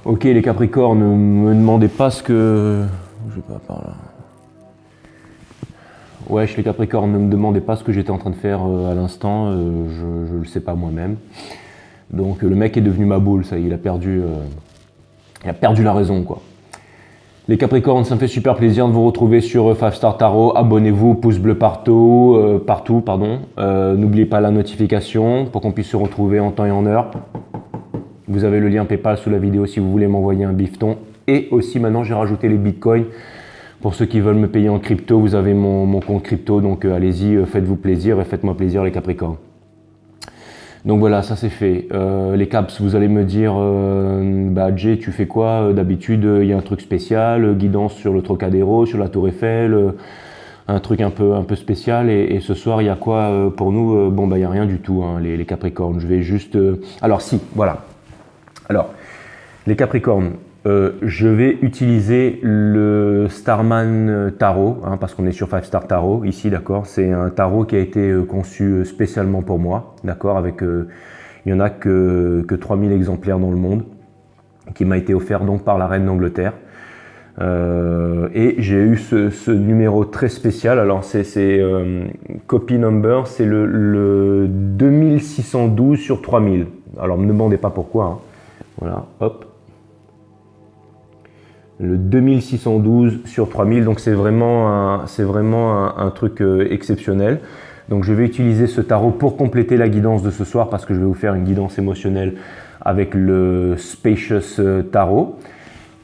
Ok, les Capricornes, ne me demandez pas ce que... Je vais pas par là. Wesh, les Capricornes, ne me demandez pas ce que j'étais en train de faire à l'instant, je le sais pas moi-même. Donc le mec est devenu ma boule, ça y est, il a perdu la raison, quoi. Les Capricornes, ça me fait super plaisir de vous retrouver sur 5 Star Tarot. Abonnez-vous, pouce bleu partout, n'oubliez pas la notification pour qu'on puisse se retrouver en temps et en heure. Vous avez le lien PayPal sous la vidéo si vous voulez m'envoyer un bifton. Et aussi maintenant j'ai rajouté les bitcoins. Pour ceux qui veulent me payer en crypto, vous avez mon compte crypto. Donc allez-y, faites-vous plaisir et faites-moi plaisir les Capricornes. Donc voilà, ça c'est fait. Les Caps, vous allez me dire, Jay, tu fais quoi d'habitude? Il y a un truc spécial, guidance sur le Trocadéro, sur la Tour Eiffel, un truc un peu spécial. Et ce soir, il y a quoi pour nous? Bon, il n'y a rien du tout, hein, les Capricornes. Je vais juste... Alors si, voilà. Alors, les Capricornes, je vais utiliser le Starman Tarot, hein, parce qu'on est sur 5 Star Tarot ici, d'accord. C'est un tarot qui a été conçu spécialement pour moi, d'accord. Avec, il n'y en a que 3000 exemplaires dans le monde, qui m'a été offert donc par la reine d'Angleterre. Et j'ai eu ce numéro très spécial. Alors c'est copy number, c'est le 2612 sur 3000. Alors ne me demandez pas pourquoi, hein. Voilà, hop. Le 2612 sur 3000, donc c'est vraiment un truc exceptionnel. Donc je vais utiliser ce tarot pour compléter la guidance de ce soir parce que je vais vous faire une guidance émotionnelle avec le Spacious Tarot.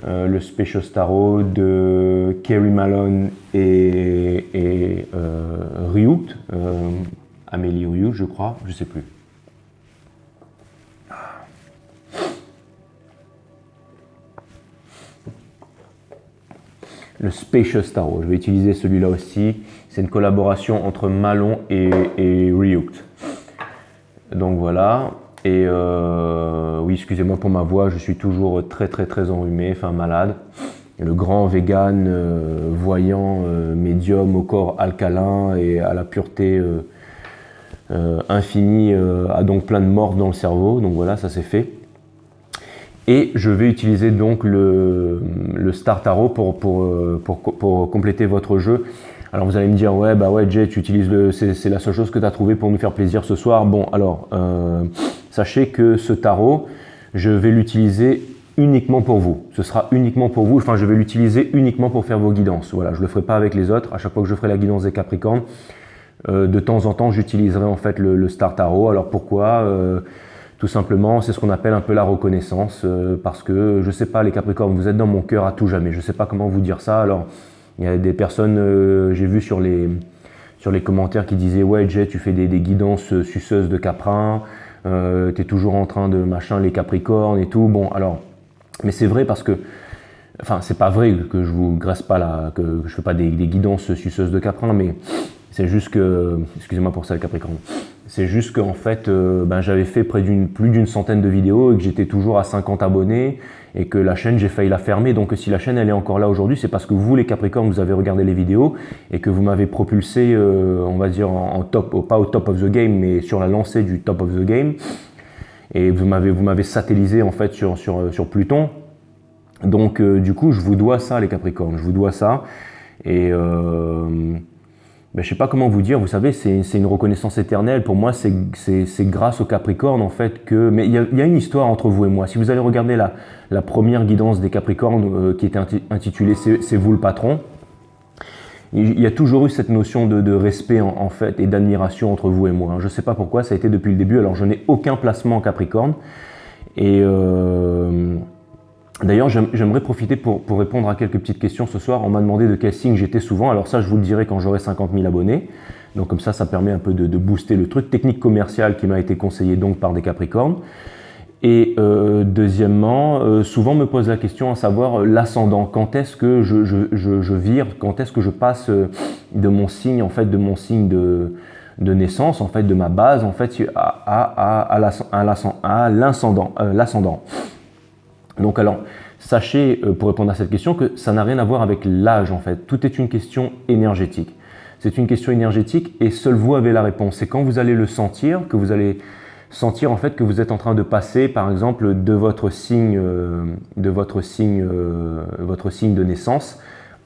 Le Spacious Tarot de Kerry Malone et Ryut, Amélie Ryut je crois, je sais plus. Le Spacious Tarot, je vais utiliser celui-là aussi. C'est une collaboration entre Malone et Ryut. Donc voilà. Et oui, excusez-moi pour ma voix, je suis toujours très enrhumé, enfin malade. Le grand vegan, voyant, médium au corps alcalin et à la pureté infinie, a donc plein de morts dans le cerveau. Donc voilà, ça c'est fait. Et je vais utiliser donc le Star Tarot pour compléter votre jeu. Alors vous allez me dire, ouais, Jay, tu utilises c'est la seule chose que tu as trouvé pour nous faire plaisir ce soir. Bon, alors, sachez que ce tarot, je vais l'utiliser uniquement pour vous. Ce sera uniquement pour vous. Enfin, je vais l'utiliser uniquement pour faire vos guidances. Voilà, je ne le ferai pas avec les autres. À chaque fois que je ferai la guidance des Capricornes, de temps en temps, j'utiliserai en fait le Star Tarot. Alors pourquoi tout simplement, c'est ce qu'on appelle un peu la reconnaissance, parce que je sais pas, les Capricornes, vous êtes dans mon cœur à tout jamais. Je sais pas comment vous dire ça. Alors, il y a des personnes, j'ai vu sur les commentaires qui disaient, ouais, Jay, tu fais des guidances suceuses de caprin, tu es toujours en train de machin les Capricornes et tout. Bon, alors, mais c'est vrai parce que, enfin, c'est pas vrai que je vous graisse pas là, que je fais pas des guidances suceuses de caprin, mais c'est juste que, excusez-moi pour ça, le Capricorne. C'est juste qu'en fait, j'avais fait plus d'une centaine de vidéos et que j'étais toujours à 50 abonnés et que la chaîne, j'ai failli la fermer. Donc si la chaîne, elle est encore là aujourd'hui, c'est parce que vous, les Capricornes, vous avez regardé les vidéos et que vous m'avez propulsé, on va dire, en top, pas au top of the game, mais sur la lancée du top of the game. Et vous m'avez satellisé en fait sur Pluton. Donc du coup, je vous dois ça, les Capricornes, je vous dois ça. Et je ne sais pas comment vous dire, vous savez, c'est une reconnaissance éternelle. Pour moi, c'est grâce au Capricorne, en fait, que... Mais il y a une histoire entre vous et moi. Si vous allez regarder la première guidance des Capricornes qui était intitulée « C'est vous le patron », il y a toujours eu cette notion de respect, en fait, et d'admiration entre vous et moi. Je ne sais pas pourquoi, ça a été depuis le début. Alors, je n'ai aucun placement en Capricorne. Et... D'ailleurs, j'aimerais profiter pour répondre à quelques petites questions ce soir. On m'a demandé de quel signe j'étais souvent. Alors ça, je vous le dirai quand j'aurai 50 000 abonnés. Donc comme ça permet un peu de booster le truc. Technique commerciale qui m'a été conseillée donc par des Capricornes. Et deuxièmement, souvent on me pose la question à savoir l'ascendant. Quand est-ce que je vire? Quand est-ce que je passe de mon signe, en fait, de mon signe de naissance, en fait, de ma base, en fait, à l'ascendant. Donc alors, sachez, pour répondre à cette question, que ça n'a rien à voir avec l'âge en fait. Tout est une question énergétique. C'est une question énergétique et seul vous avez la réponse. C'est quand vous allez le sentir, que vous allez sentir en fait que vous êtes en train de passer, par exemple, de votre signe de naissance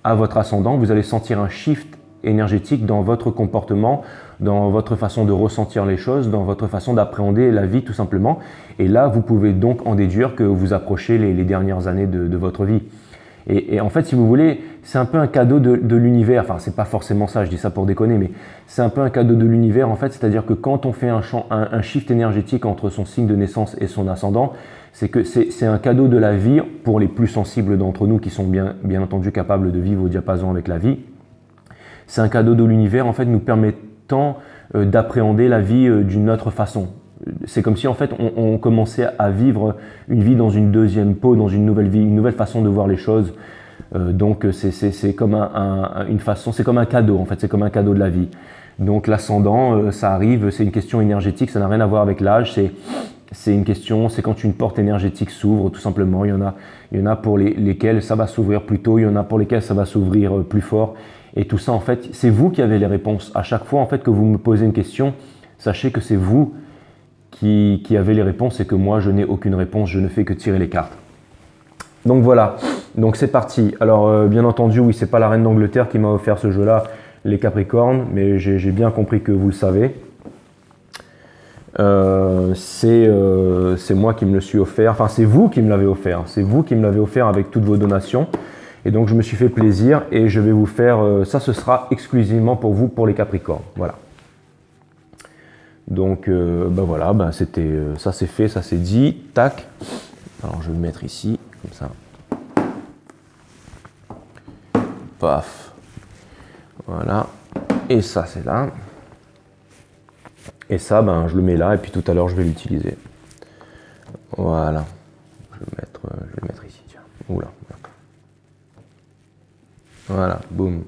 à votre ascendant. Vous allez sentir un shift énergétique dans votre comportement, dans votre façon de ressentir les choses, dans votre façon d'appréhender la vie tout simplement. Et là, vous pouvez donc en déduire que vous approchez les dernières années de votre vie. Et en fait, si vous voulez, c'est un peu un cadeau de l'univers. Enfin, c'est pas forcément ça, je dis ça pour déconner, mais c'est un peu un cadeau de l'univers en fait. C'est-à-dire que quand on fait un shift énergétique entre son signe de naissance et son ascendant, c'est que c'est un cadeau de la vie pour les plus sensibles d'entre nous qui sont bien entendu capables de vivre au diapason avec la vie. C'est un cadeau de l'univers en fait, nous permettant d'appréhender la vie d'une autre façon. C'est comme si en fait on commençait à vivre une vie dans une deuxième peau, dans une nouvelle vie, une nouvelle façon de voir les choses. Donc c'est comme une façon, c'est comme un cadeau en fait, c'est comme un cadeau de la vie. Donc l'ascendant, ça arrive, c'est une question énergétique, ça n'a rien à voir avec l'âge, c'est une question, c'est quand une porte énergétique s'ouvre tout simplement. Il y en a pour lesquelles ça va s'ouvrir plus tôt, il y en a pour lesquelles ça va s'ouvrir plus fort. Et tout ça en fait, c'est vous qui avez les réponses. À chaque fois en fait que vous me posez une question, sachez que c'est vous qui avez les réponses et que moi je n'ai aucune réponse, je ne fais que tirer les cartes. Donc voilà, donc c'est parti. Alors bien entendu, oui, c'est pas la reine d'Angleterre qui m'a offert ce jeu-là, les Capricornes, mais j'ai bien compris que vous le savez. C'est moi qui me le suis offert, enfin c'est vous qui me l'avez offert, c'est vous qui me l'avez offert avec toutes vos donations. Et donc je me suis fait plaisir et je vais vous faire, ça ce sera exclusivement pour vous, pour les Capricornes, voilà. Donc ben voilà, ben c'était, ça c'est fait, ça c'est dit, tac. Alors je vais le mettre ici, comme ça. Paf. Voilà. Et ça c'est là. Et ça, ben, je le mets là et puis tout à l'heure je vais l'utiliser. Voilà. Je vais le mettre ici, tiens. Oula. Voilà, boum.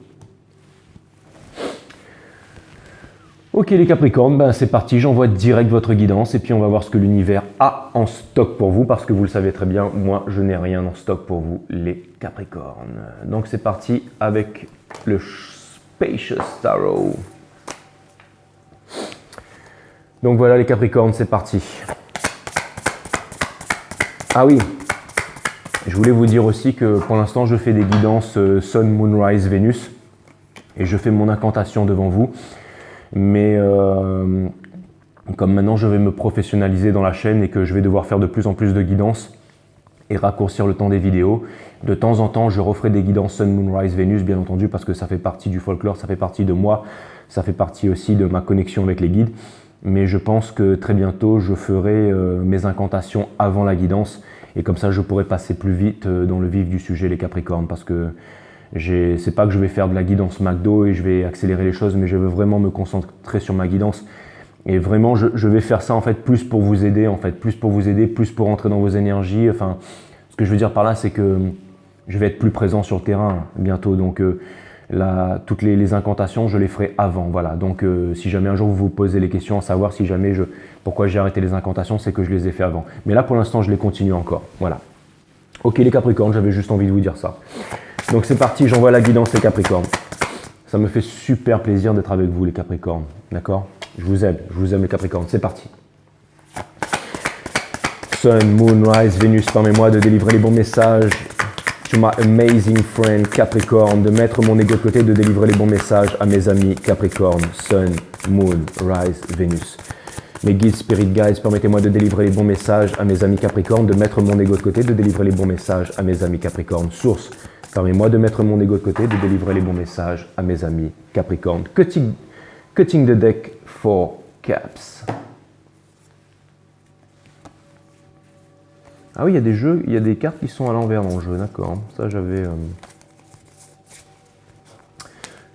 Ok les Capricornes, ben c'est parti, j'envoie direct votre guidance et puis on va voir ce que l'univers a en stock pour vous parce que vous le savez très bien, moi je n'ai rien en stock pour vous les Capricornes. Donc c'est parti avec le Spacious Tarot. Donc voilà les Capricornes, c'est parti. Ah oui, je voulais vous dire aussi que pour l'instant je fais des guidances Sun, Moon, Rise, Vénus et je fais mon incantation devant vous. Mais comme maintenant je vais me professionnaliser dans la chaîne et que je vais devoir faire de plus en plus de guidances et raccourcir le temps des vidéos, de temps en temps je referai des guidances Sun, Moon, Rise, Vénus bien entendu parce que ça fait partie du folklore, ça fait partie de moi, ça fait partie aussi de ma connexion avec les guides. Mais je pense que très bientôt je ferai mes incantations avant la guidance et comme ça je pourrai passer plus vite dans le vif du sujet les Capricornes parce que c'est pas que je vais faire de la guidance McDo et je vais accélérer les choses, mais je veux vraiment me concentrer sur ma guidance. Et vraiment, je vais faire ça en fait plus pour vous aider, plus pour entrer dans vos énergies. Enfin, ce que je veux dire par là, c'est que je vais être plus présent sur le terrain bientôt. Donc là, toutes les incantations, je les ferai avant. Voilà. Donc si jamais un jour vous vous posez les questions à savoir si jamais pourquoi j'ai arrêté les incantations, c'est que je les ai fait avant. Mais là, pour l'instant, je les continue encore. Voilà. Ok les Capricornes, j'avais juste envie de vous dire ça. Donc c'est parti, j'envoie la guidance les Capricornes. Ça me fait super plaisir d'être avec vous les Capricornes, d'accord? Je vous aime les Capricornes, c'est parti. Sun, Moon, Rise, Vénus, permets-moi de délivrer les bons messages to my amazing friend Capricorne, de mettre mon ego de côté, de délivrer les bons messages à mes amis Capricorne, Sun, Moon, Rise, Vénus. Mes guides, Spirit Guides, permettez-moi de délivrer les bons messages à mes amis Capricorne, de mettre mon ego de côté, de délivrer les bons messages à mes amis Capricorne. Source, permets-moi de mettre mon ego de côté, de délivrer les bons messages à mes amis Capricorne. Cutting the deck for caps. Ah oui, il y a des cartes qui sont à l'envers dans le jeu, d'accord. Ça,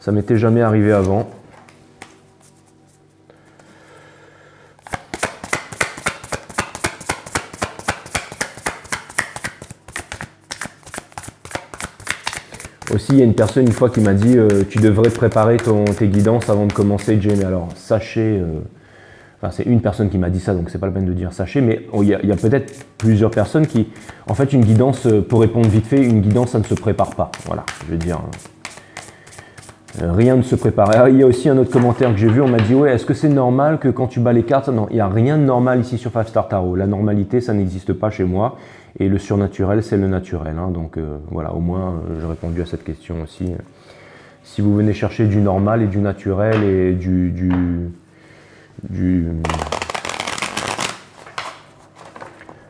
ça m'était jamais arrivé avant. Aussi, il y a une personne une fois qui m'a dit tu devrais préparer tes guidances avant de commencer, Jamie. Alors, sachez, enfin, c'est une personne qui m'a dit ça, donc c'est pas la peine de dire sachez, mais il y a peut-être plusieurs personnes qui, en fait, une guidance, pour répondre vite fait, une guidance, ça ne se prépare pas. Voilà, je veux dire. Rien ne se prépare. Ah, il y a aussi un autre commentaire que j'ai vu, on m'a dit, ouais, est-ce que c'est normal que quand tu bats les cartes, non, il n'y a rien de normal ici sur 5 Star Tarot. La normalité, ça n'existe pas chez moi, et le surnaturel, c'est le naturel. Hein. Donc voilà, au moins, j'ai répondu à cette question aussi. Si vous venez chercher du normal et du naturel et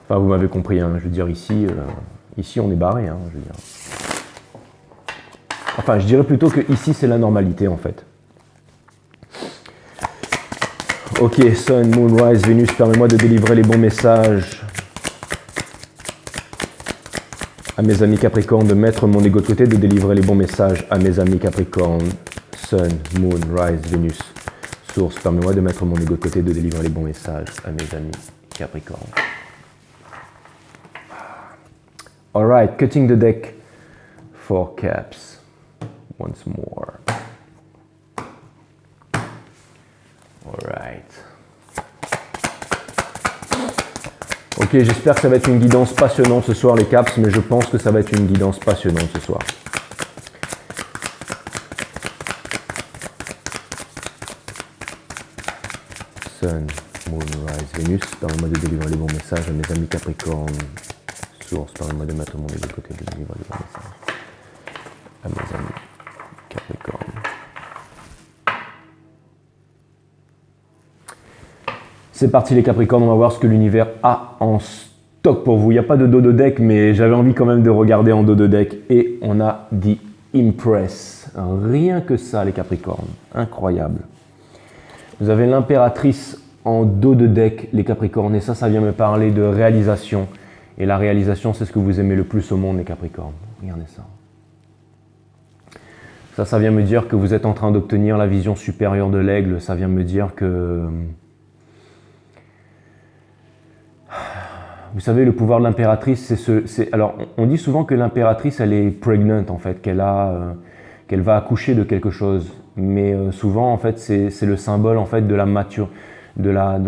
enfin, vous m'avez compris, hein, je veux dire, ici, ici on est barré, hein, je veux dire. Enfin, je dirais plutôt que ici, c'est la normalité, en fait. Ok, Sun, Moon, Rise, Vénus, permets-moi de délivrer les bons messages à mes amis Capricorne, de mettre mon ego de côté, de délivrer les bons messages à mes amis Capricorne. Sun, Moon, Rise, Vénus, Source, permets-moi de mettre mon ego de côté, de délivrer les bons messages à mes amis Capricorne. Alright, cutting the deck for caps. Once more. Alright. Ok, j'espère que ça va être une guidance passionnante ce soir les caps, mais je pense que ça va être une guidance passionnante ce soir. Sun, Moon, Rise, Vénus, permets-moi de délivrer les bons messages à mes amis Capricorne. Source, permets-moi de mettre mon ego de côté, de délivrer les bons messages à mes amis Capricorne. C'est parti les Capricornes, on va voir ce que l'univers a en stock pour vous. Il n'y a pas de dos de deck, mais j'avais envie quand même de regarder en dos de deck. Et on a dit Impress. Rien que ça les Capricornes, incroyable. Vous avez l'impératrice en dos de deck les Capricornes. Et ça vient me parler de réalisation. Et la réalisation, c'est ce que vous aimez le plus au monde les Capricornes. Regardez ça. Ça vient me dire que vous êtes en train d'obtenir la vision supérieure de l'aigle. Ça vient me dire que... Vous savez, le pouvoir de l'impératrice, alors, on dit souvent que l'impératrice, elle est pregnant, en fait, qu'elle va accoucher de quelque chose. Mais souvent, en fait, c'est le symbole, en fait, de la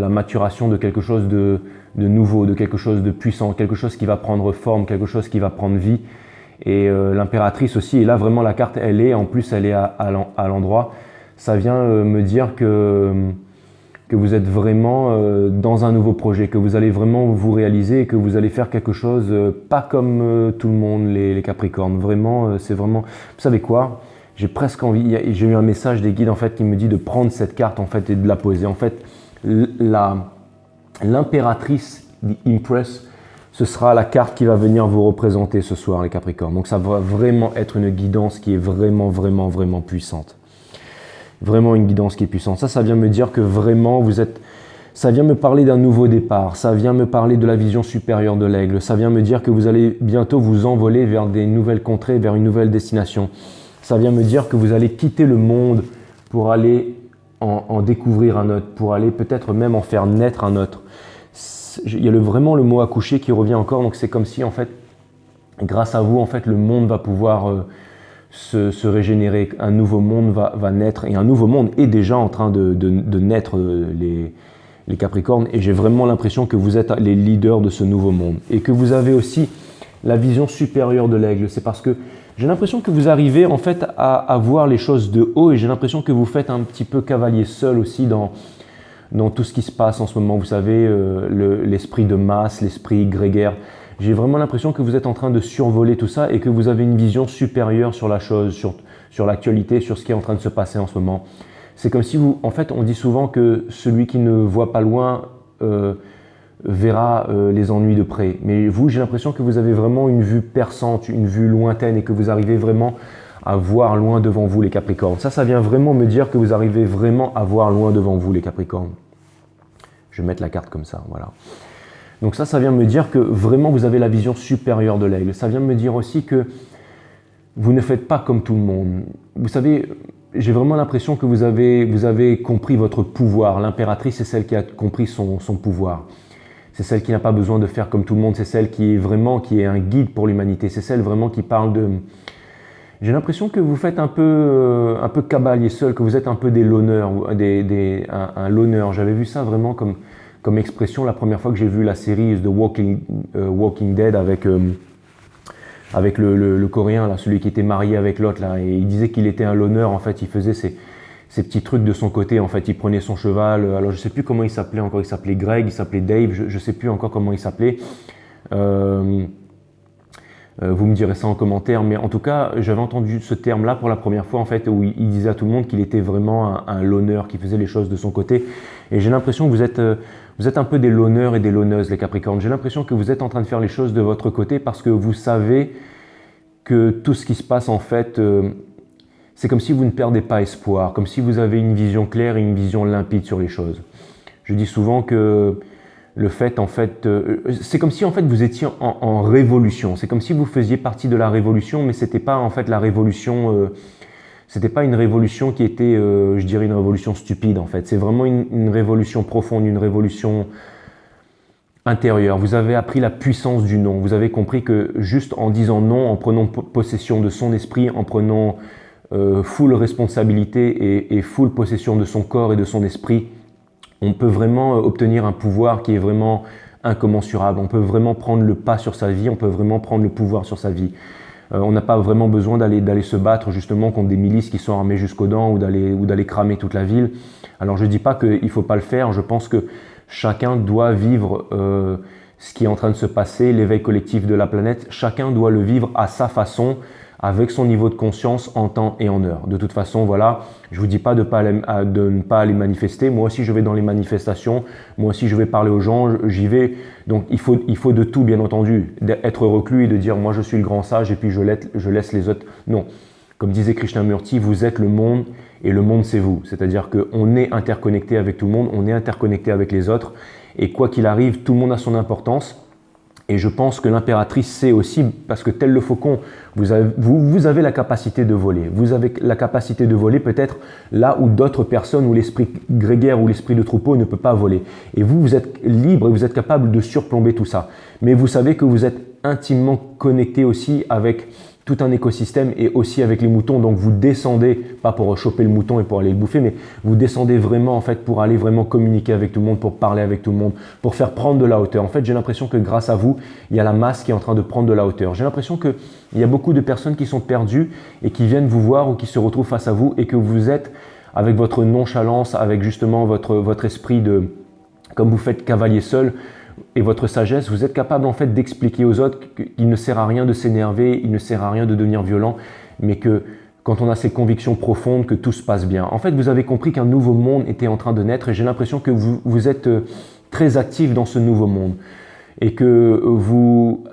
maturation de quelque chose de nouveau, de quelque chose de puissant, quelque chose qui va prendre forme, quelque chose qui va prendre vie. Et l'impératrice aussi, et là vraiment la carte en plus elle est à l'endroit, ça vient me dire que vous êtes vraiment dans un nouveau projet, que vous allez vraiment vous réaliser et que vous allez faire quelque chose pas comme tout le monde les Capricornes, vraiment c'est vraiment, vous savez quoi, j'ai presque envie, j'ai eu un message des guides en fait qui me dit de prendre cette carte en fait et de la poser, en fait l'impératrice Impress, ce sera la carte qui va venir vous représenter ce soir, les Capricornes. Donc ça va vraiment être une guidance qui est vraiment puissante. Vraiment une guidance qui est puissante. Ça vient me dire que vraiment ça vient me parler d'un nouveau départ. Ça vient me parler de la vision supérieure de l'aigle. Ça vient me dire que vous allez bientôt vous envoler vers des nouvelles contrées, vers une nouvelle destination. Ça vient me dire que vous allez quitter le monde pour aller en découvrir un autre, pour aller peut-être même en faire naître un autre. Il y a vraiment le mot accoucher qui revient encore, donc c'est comme si en fait, grâce à vous, en fait, le monde va pouvoir se régénérer, un nouveau monde va naître, et un nouveau monde est déjà en train de naître les Capricornes, et j'ai vraiment l'impression que vous êtes les leaders de ce nouveau monde, et que vous avez aussi la vision supérieure de l'aigle. C'est parce que j'ai l'impression que vous arrivez en fait à voir les choses de haut, et j'ai l'impression que vous faites un petit peu cavalier seul aussi dans tout ce qui se passe en ce moment, vous savez, l'esprit de masse, l'esprit grégaire. J'ai vraiment l'impression que vous êtes en train de survoler tout ça et que vous avez une vision supérieure sur la chose, sur l'actualité, sur ce qui est en train de se passer en ce moment. C'est comme si vous, en fait, on dit souvent que celui qui ne voit pas loin verra les ennuis de près. Mais vous, j'ai l'impression que vous avez vraiment une vue perçante, une vue lointaine et que vous arrivez vraiment à voir loin devant vous les Capricornes. Ça vient vraiment me dire que vous arrivez vraiment à voir loin devant vous les Capricornes. Je vais mettre la carte comme ça, voilà. Donc ça vient me dire que vraiment vous avez la vision supérieure de l'aigle. Ça vient me dire aussi que vous ne faites pas comme tout le monde. Vous savez, j'ai vraiment l'impression que vous avez compris votre pouvoir. L'impératrice, c'est celle qui a compris son pouvoir. C'est celle qui n'a pas besoin de faire comme tout le monde. C'est celle qui est un guide pour l'humanité. C'est celle vraiment qui parle de... J'ai l'impression que vous faites un peu cavalier seul, que vous êtes un peu des loneurs, un loneur. J'avais vu ça vraiment comme expression la première fois que j'ai vu la série The Walking Dead avec avec le Coréen, là, celui qui était marié avec l'autre, là, et il disait qu'il était un loner, en fait, il faisait ces petits trucs de son côté, en fait, il prenait son cheval, alors je sais plus comment il s'appelait encore, il s'appelait Greg, il s'appelait Dave, je sais plus encore comment il s'appelait. Vous me direz ça en commentaire, mais en tout cas, j'avais entendu ce terme-là pour la première fois, en fait, où il disait à tout le monde qu'il était vraiment un loner, qui faisait les choses de son côté. Et j'ai l'impression que vous êtes un peu des loneurs et des loneuses, les Capricornes. J'ai l'impression que vous êtes en train de faire les choses de votre côté parce que vous savez que tout ce qui se passe, en fait, c'est comme si vous ne perdez pas espoir, comme si vous avez une vision claire et une vision limpide sur les choses. Je dis souvent que le fait, en fait, c'est comme si en fait vous étiez en révolution. C'est comme si vous faisiez partie de la révolution, mais c'était pas en fait la révolution. C'était pas une révolution qui était, je dirais, une révolution stupide en fait. C'est vraiment une révolution profonde, une révolution intérieure. Vous avez appris la puissance du non. Vous avez compris que juste en disant non, en prenant possession de son esprit, en prenant full responsabilité et full possession de son corps et de son esprit, on peut vraiment obtenir un pouvoir qui est vraiment incommensurable. On peut vraiment prendre le pas sur sa vie, on peut vraiment prendre le pouvoir sur sa vie. On n'a pas vraiment besoin d'aller se battre justement contre des milices qui sont armées jusqu'aux dents ou d'aller cramer toute la ville. Alors je ne dis pas qu'il ne faut pas le faire, je pense que chacun doit vivre ce qui est en train de se passer, l'éveil collectif de la planète. Chacun doit le vivre à sa façon, avec son niveau de conscience en temps et en heure. De toute façon, voilà, je ne vous dis pas de ne pas aller manifester. Moi aussi, je vais dans les manifestations. Moi aussi, je vais parler aux gens. J'y vais. Donc, il faut de tout, bien entendu. D'être reclus et de dire, moi, je suis le grand sage et puis je laisse les autres. Non. Comme disait Krishnamurti, vous êtes le monde et le monde, c'est vous. C'est-à-dire qu'on est interconnecté avec tout le monde, on est interconnecté avec les autres. Et quoi qu'il arrive, tout le monde a son importance. Et je pense que l'impératrice sait aussi, parce que tel le faucon, vous avez la capacité de voler. Vous avez la capacité de voler peut-être là où d'autres personnes, où l'esprit grégaire ou l'esprit de troupeau ne peut pas voler. Et vous êtes libre et vous êtes capable de surplomber tout ça. Mais vous savez que vous êtes intimement connecté aussi avec tout un écosystème et aussi avec les moutons. Donc vous descendez, pas pour choper le mouton et pour aller le bouffer, mais vous descendez vraiment en fait pour aller vraiment communiquer avec tout le monde, pour parler avec tout le monde, pour faire prendre de la hauteur. En fait, j'ai l'impression que grâce à vous, il y a la masse qui est en train de prendre de la hauteur. J'ai l'impression qu'il y a beaucoup de personnes qui sont perdues et qui viennent vous voir ou qui se retrouvent face à vous et que vous êtes avec votre nonchalance, avec justement votre esprit de, comme vous faites cavalier seul, et votre sagesse, vous êtes capable en fait d'expliquer aux autres qu'il ne sert à rien de s'énerver, il ne sert à rien de devenir violent, mais que quand on a ces convictions profondes, que tout se passe bien. En fait, vous avez compris qu'un nouveau monde était en train de naître et j'ai l'impression que vous êtes très actif dans ce nouveau monde et que vous,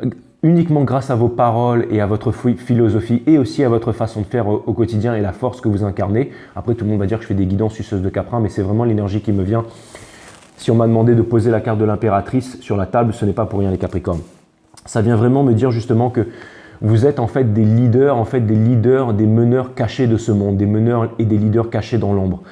uniquement grâce à vos paroles et à votre philosophie et aussi à votre façon de faire au quotidien et la force que vous incarnez, après tout le monde va dire que je fais des guidances suceuses de caprin, mais c'est vraiment l'énergie qui me vient. Si on m'a demandé de poser la carte de l'impératrice sur la table, ce n'est pas pour rien les Capricornes. Ça vient vraiment me dire justement que vous êtes en fait des leaders, des meneurs cachés de ce monde, des meneurs et des leaders cachés dans l'ombre.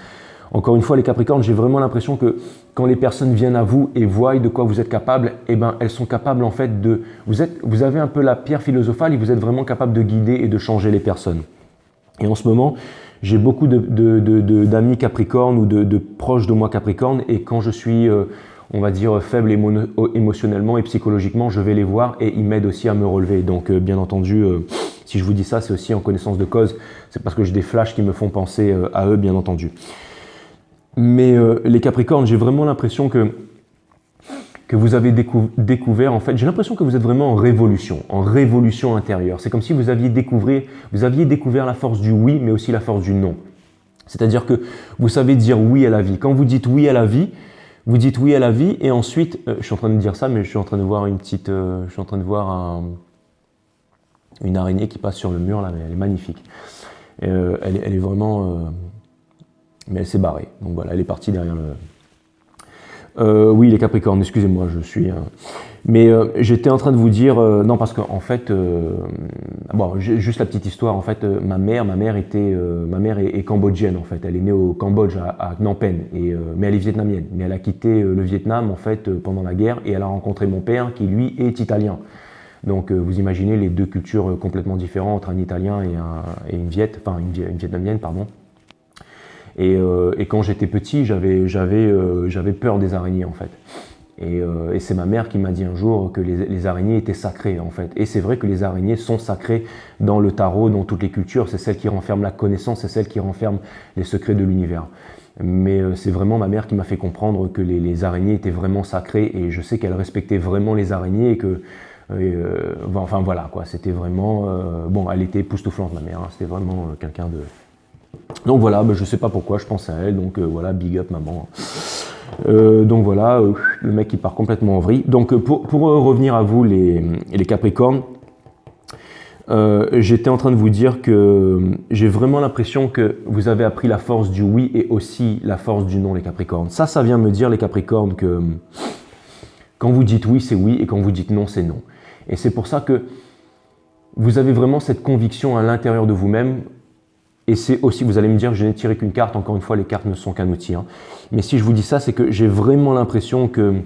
Encore une fois, les Capricornes, j'ai vraiment l'impression que quand les personnes viennent à vous et voient de quoi vous êtes capable, eh ben, elles sont capables en fait de... Vous avez un peu la pierre philosophale et vous êtes vraiment capable de guider et de changer les personnes. Et en ce moment, j'ai beaucoup d'amis Capricornes ou de proches de moi Capricornes et quand je suis, on va dire, faible émotionnellement et psychologiquement, je vais les voir et ils m'aident aussi à me relever. Donc bien entendu, si je vous dis ça, c'est aussi en connaissance de cause, c'est parce que j'ai des flashs qui me font penser à eux, bien entendu. Mais les Capricornes, j'ai vraiment l'impression que vous avez découvert, en fait, j'ai l'impression que vous êtes vraiment en révolution intérieure. C'est comme si vous aviez découvert la force du oui, mais aussi la force du non. C'est-à-dire que vous savez dire oui à la vie. Quand vous dites oui à la vie, vous dites oui à la vie et ensuite, je suis en train de dire ça, mais je suis en train de voir une araignée qui passe sur le mur là, mais elle est magnifique. Elle est vraiment, mais elle s'est barrée. Donc voilà, elle est partie derrière le... oui, les Capricornes, excusez-moi, je suis... Mais j'étais en train de vous dire... non, parce qu'en fait... bon, juste la petite histoire, en fait, ma mère est cambodgienne, en fait. Elle est née au Cambodge, à Phnom Penh, mais elle est vietnamienne. Mais elle a quitté le Vietnam, en fait, pendant la guerre, et elle a rencontré mon père, qui, lui, est italien. Donc, vous imaginez les deux cultures complètement différentes entre un Italien et une Vietnamienne, pardon. Et quand j'étais petit, j'avais peur des araignées en fait. Et c'est ma mère qui m'a dit un jour que les araignées étaient sacrées en fait. Et c'est vrai que les araignées sont sacrées dans le tarot, dans toutes les cultures. C'est celles qui renferment la connaissance, c'est celles qui renferment les secrets de l'univers. Mais c'est vraiment ma mère qui m'a fait comprendre que les araignées étaient vraiment sacrées. Et je sais qu'elle respectait vraiment les araignées et que... enfin voilà quoi, c'était vraiment... bon, elle était époustouflante ma mère, hein, c'était vraiment quelqu'un de... Donc voilà, je sais pas pourquoi, je pense à elle, donc voilà, big up maman. Donc voilà, le mec qui part complètement en vrille. Donc pour revenir à vous les Capricornes, j'étais en train de vous dire que j'ai vraiment l'impression que vous avez appris la force du oui et aussi la force du non les Capricornes. Ça vient me dire les Capricornes que quand vous dites oui c'est oui et quand vous dites non c'est non. Et c'est pour ça que vous avez vraiment cette conviction à l'intérieur de vous-même. Et c'est aussi, vous allez me dire, je n'ai tiré qu'une carte, encore une fois, les cartes ne sont qu'un outil. Hein. Mais si je vous dis ça, c'est que j'ai vraiment l'impression que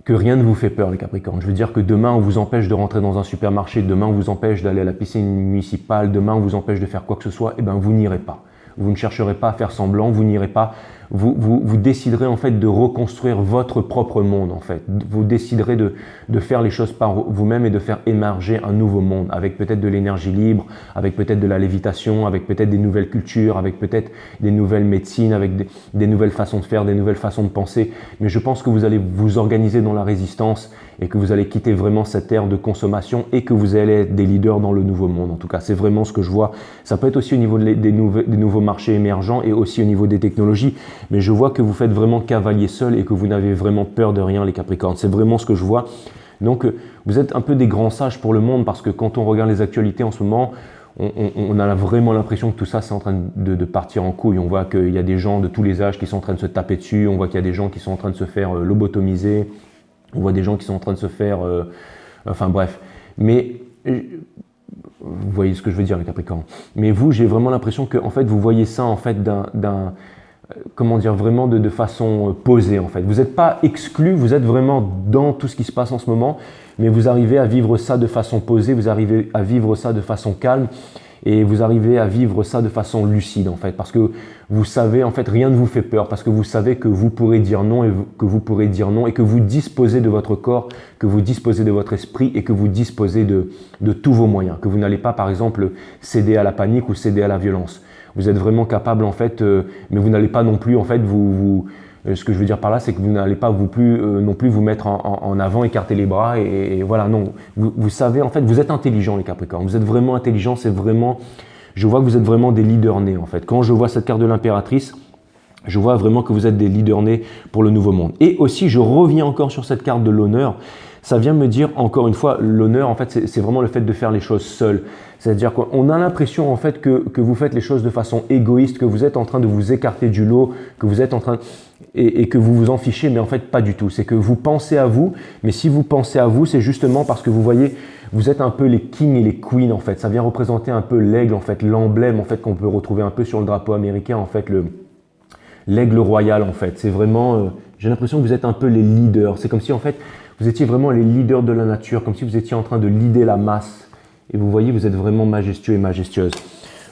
rien ne vous fait peur, les Capricornes. Je veux dire que demain, on vous empêche de rentrer dans un supermarché, demain, on vous empêche d'aller à la piscine municipale, demain, on vous empêche de faire quoi que ce soit, et bien, vous n'irez pas. Vous ne chercherez pas à faire semblant, vous n'irez pas. Vous déciderez en fait de reconstruire votre propre monde en fait. Vous déciderez de faire les choses par vous-même et de faire émerger un nouveau monde avec peut-être de l'énergie libre, avec peut-être de la lévitation, avec peut-être des nouvelles cultures, avec peut-être des nouvelles médecines, avec des nouvelles façons de faire, des nouvelles façons de penser. Mais je pense que vous allez vous organiser dans la résistance et que vous allez quitter vraiment cette ère de consommation et que vous allez être des leaders dans le nouveau monde. En tout cas, c'est vraiment ce que je vois. Ça peut être aussi au niveau des nouveaux marchés émergents et aussi au niveau des technologies. Mais je vois que vous faites vraiment cavalier seul et que vous n'avez vraiment peur de rien, les Capricornes. C'est vraiment ce que je vois. Donc, vous êtes un peu des grands sages pour le monde parce que quand on regarde les actualités en ce moment, on a vraiment l'impression que tout ça, c'est en train de partir en couille. On voit qu'il y a des gens de tous les âges qui sont en train de se taper dessus. On voit qu'il y a des gens qui sont en train de se faire lobotomiser. On voit des gens qui sont en train de se faire... enfin bref. Mais... vous voyez ce que je veux dire, les Capricornes. Mais vous, j'ai vraiment l'impression que en fait, vous voyez ça en fait comment dire, vraiment de façon posée en fait. Vous n'êtes pas exclu, vous êtes vraiment dans tout ce qui se passe en ce moment, mais vous arrivez à vivre ça de façon posée, vous arrivez à vivre ça de façon calme et vous arrivez à vivre ça de façon lucide en fait, parce que vous savez en fait rien ne vous fait peur, parce que vous savez que vous pourrez dire non et que vous pourrez dire non et que vous disposez de votre corps, que vous disposez de votre esprit et que vous disposez de tous vos moyens, que vous n'allez pas par exemple céder à la panique ou céder à la violence. Vous êtes vraiment capable en fait, mais vous n'allez pas non plus en fait ce que je veux dire par là, c'est que vous n'allez pas non plus vous mettre en avant, écarter les bras et voilà, non. Vous savez, en fait, vous êtes intelligent les Capricornes, vous êtes vraiment intelligent, c'est vraiment, je vois que vous êtes vraiment des leaders nés en fait. Quand je vois cette carte de l'impératrice, je vois vraiment que vous êtes des leaders nés pour le nouveau monde. Et aussi, je reviens encore sur cette carte de l'honneur. Ça vient me dire, encore une fois, l'honneur, en fait, c'est vraiment le fait de faire les choses seul. C'est-à-dire qu'on a l'impression, en fait, que vous faites les choses de façon égoïste, que vous êtes en train de vous écarter du lot, que vous êtes en train... Et que vous vous en fichez, mais en fait, pas du tout. C'est que vous pensez à vous, mais si vous pensez à vous, c'est justement parce que vous voyez, vous êtes un peu les kings et les queens, en fait. Ça vient représenter un peu l'aigle, en fait, l'emblème, en fait, qu'on peut retrouver un peu sur le drapeau américain, en fait, l'aigle royal, en fait. C'est vraiment... j'ai l'impression que vous êtes un peu les leaders. C'est comme si, en fait, vous étiez vraiment les leaders de la nature, comme si vous étiez en train de leader la masse. Et vous voyez, vous êtes vraiment majestueux et majestueuse.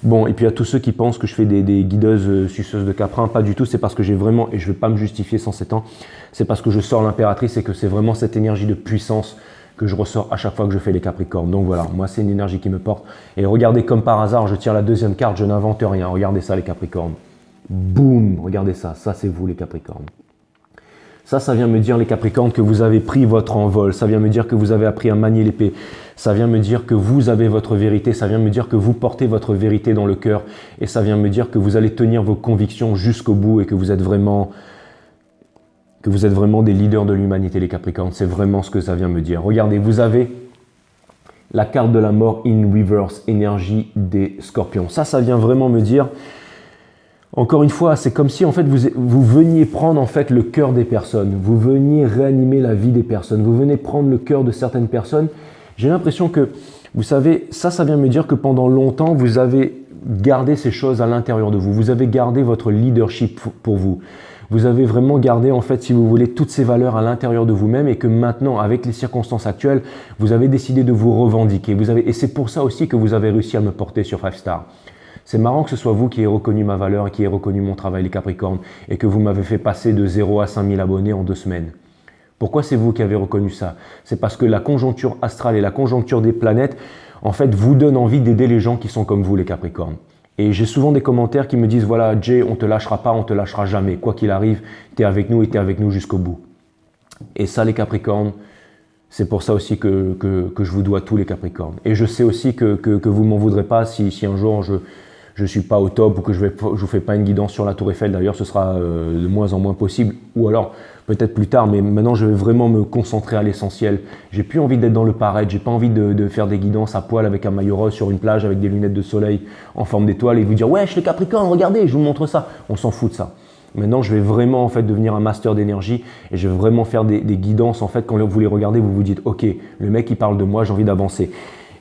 Bon, et puis à tous ceux qui pensent que je fais des guideuses suceuses de caprin, pas du tout, c'est parce que j'ai vraiment, et je ne vais pas me justifier sans 7 ans, c'est parce que je sors l'impératrice et que c'est vraiment cette énergie de puissance que je ressors à chaque fois que je fais les Capricornes. Donc voilà, moi c'est une énergie qui me porte. Et regardez comme par hasard, je tire la deuxième carte, je n'invente rien. Regardez ça les Capricornes. Boum, regardez ça, ça c'est vous les Capricornes. Ça vient me dire les Capricornes que vous avez pris votre envol, ça vient me dire que vous avez appris à manier l'épée, ça vient me dire que vous avez votre vérité, ça vient me dire que vous portez votre vérité dans le cœur et ça vient me dire que vous allez tenir vos convictions jusqu'au bout et que vous êtes vraiment des leaders de l'humanité les Capricornes, c'est vraiment ce que ça vient me dire. Regardez, vous avez la carte de la mort in reverse, énergie des Scorpions. Ça vient vraiment me dire... Encore une fois, c'est comme si en fait vous veniez prendre en fait le cœur des personnes, vous veniez réanimer la vie des personnes, vous venez prendre le cœur de certaines personnes. J'ai l'impression que, vous savez, ça vient me dire que pendant longtemps, vous avez gardé ces choses à l'intérieur de vous, vous avez gardé votre leadership pour vous. Vous avez vraiment gardé en fait, si vous voulez, toutes ces valeurs à l'intérieur de vous-même et que maintenant, avec les circonstances actuelles, vous avez décidé de vous revendiquer. Et c'est pour ça aussi que vous avez réussi à me porter sur 5 Star. C'est marrant que ce soit vous qui ayez reconnu ma valeur et qui ayez reconnu mon travail, les Capricornes, et que vous m'avez fait passer de 0 à 5000 abonnés en 2 semaines. Pourquoi c'est vous qui avez reconnu ça? C'est parce que la conjoncture astrale et la conjoncture des planètes, en fait, vous donnent envie d'aider les gens qui sont comme vous, les Capricornes. Et j'ai souvent des commentaires qui me disent, voilà, Jay, on ne te lâchera pas, on ne te lâchera jamais. Quoi qu'il arrive, tu es avec nous et tu es avec nous jusqu'au bout. Et ça, les Capricornes, c'est pour ça aussi que je vous dois tous les Capricornes. Et je sais aussi que vous ne m'en voudrez pas si un jour je ne suis pas au top ou que je ne vous fais pas une guidance sur la Tour Eiffel. D'ailleurs, ce sera de moins en moins possible. Ou alors, peut-être plus tard, mais maintenant, je vais vraiment me concentrer à l'essentiel. J'ai plus envie d'être dans le paraître. J'ai pas envie de faire des guidances à poil avec un maillot rose sur une plage avec des lunettes de soleil en forme d'étoile et vous dire « Ouais, je suis les Capricornes, regardez, je vous montre ça ». On s'en fout de ça. Maintenant, je vais vraiment en fait devenir un master d'énergie et je vais vraiment faire des guidances. En fait, quand vous les regardez, vous vous dites « Ok, le mec, il parle de moi, j'ai envie d'avancer ».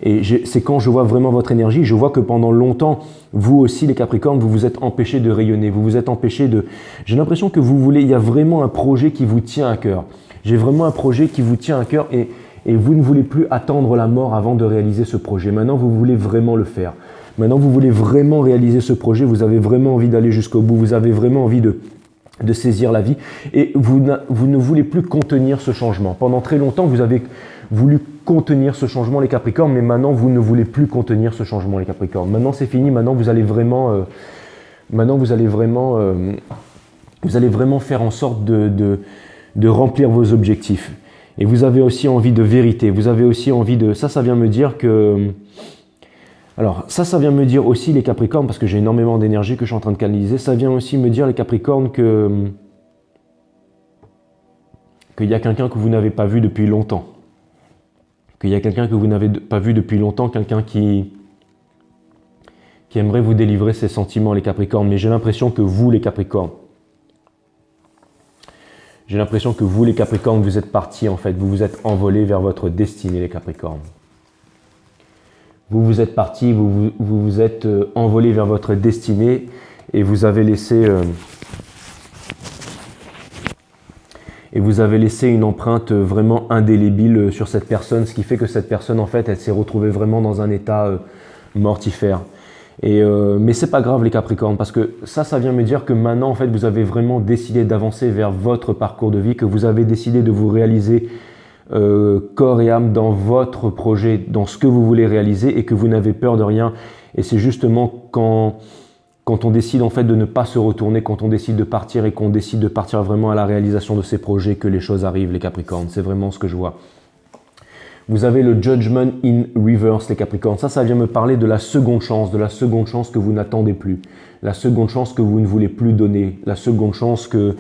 Et c'est quand je vois vraiment votre énergie, je vois que pendant longtemps, vous aussi les Capricornes, vous vous êtes empêchés de rayonner, vous vous êtes empêchés de... J'ai l'impression que vous voulez, il y a vraiment un projet qui vous tient à cœur. J'ai vraiment un projet qui vous tient à cœur et vous ne voulez plus attendre la mort avant de réaliser ce projet. Maintenant, vous voulez vraiment le faire. Maintenant, vous voulez vraiment réaliser ce projet, vous avez vraiment envie d'aller jusqu'au bout, vous avez vraiment envie de saisir la vie et vous ne voulez plus contenir ce changement. Pendant très longtemps, vous avez voulu contenir ce changement, les Capricornes, mais maintenant, vous ne voulez plus contenir ce changement, les Capricornes. Maintenant, c'est fini, maintenant, vous allez vraiment faire en sorte de remplir vos objectifs. Et vous avez aussi envie de vérité, vous avez aussi envie de... Ça vient me dire que... Alors, ça vient me dire aussi, les Capricornes, parce que j'ai énormément d'énergie que je suis en train de canaliser, ça vient aussi me dire, les Capricornes, qu'il y a quelqu'un que vous n'avez pas vu depuis longtemps. Qu'il y a quelqu'un que vous n'avez pas vu depuis longtemps, quelqu'un qui aimerait vous délivrer ses sentiments, les Capricornes. Mais j'ai l'impression que vous, les Capricornes, vous êtes partis, en fait. Vous vous êtes envolés vers votre destinée, les Capricornes. Vous vous êtes partis, vous vous êtes envolés vers votre destinée et vous avez laissé une empreinte vraiment indélébile sur cette personne, ce qui fait que cette personne, en fait, elle s'est retrouvée vraiment dans un état mortifère. Mais c'est pas grave, les Capricornes, parce que ça vient me dire que maintenant, en fait, vous avez vraiment décidé d'avancer vers votre parcours de vie, que vous avez décidé de vous réaliser corps et âme dans votre projet, dans ce que vous voulez réaliser et que vous n'avez peur de rien. Et c'est justement quand on décide en fait de ne pas se retourner, quand on décide de partir et qu'on décide de partir vraiment à la réalisation de ces projets que les choses arrivent, les Capricornes. C'est vraiment ce que je vois. Vous avez le Judgment in Reverse, les Capricornes. Ça vient me parler de la seconde chance que vous n'attendez plus, la seconde chance que vous ne voulez plus donner, la seconde chance que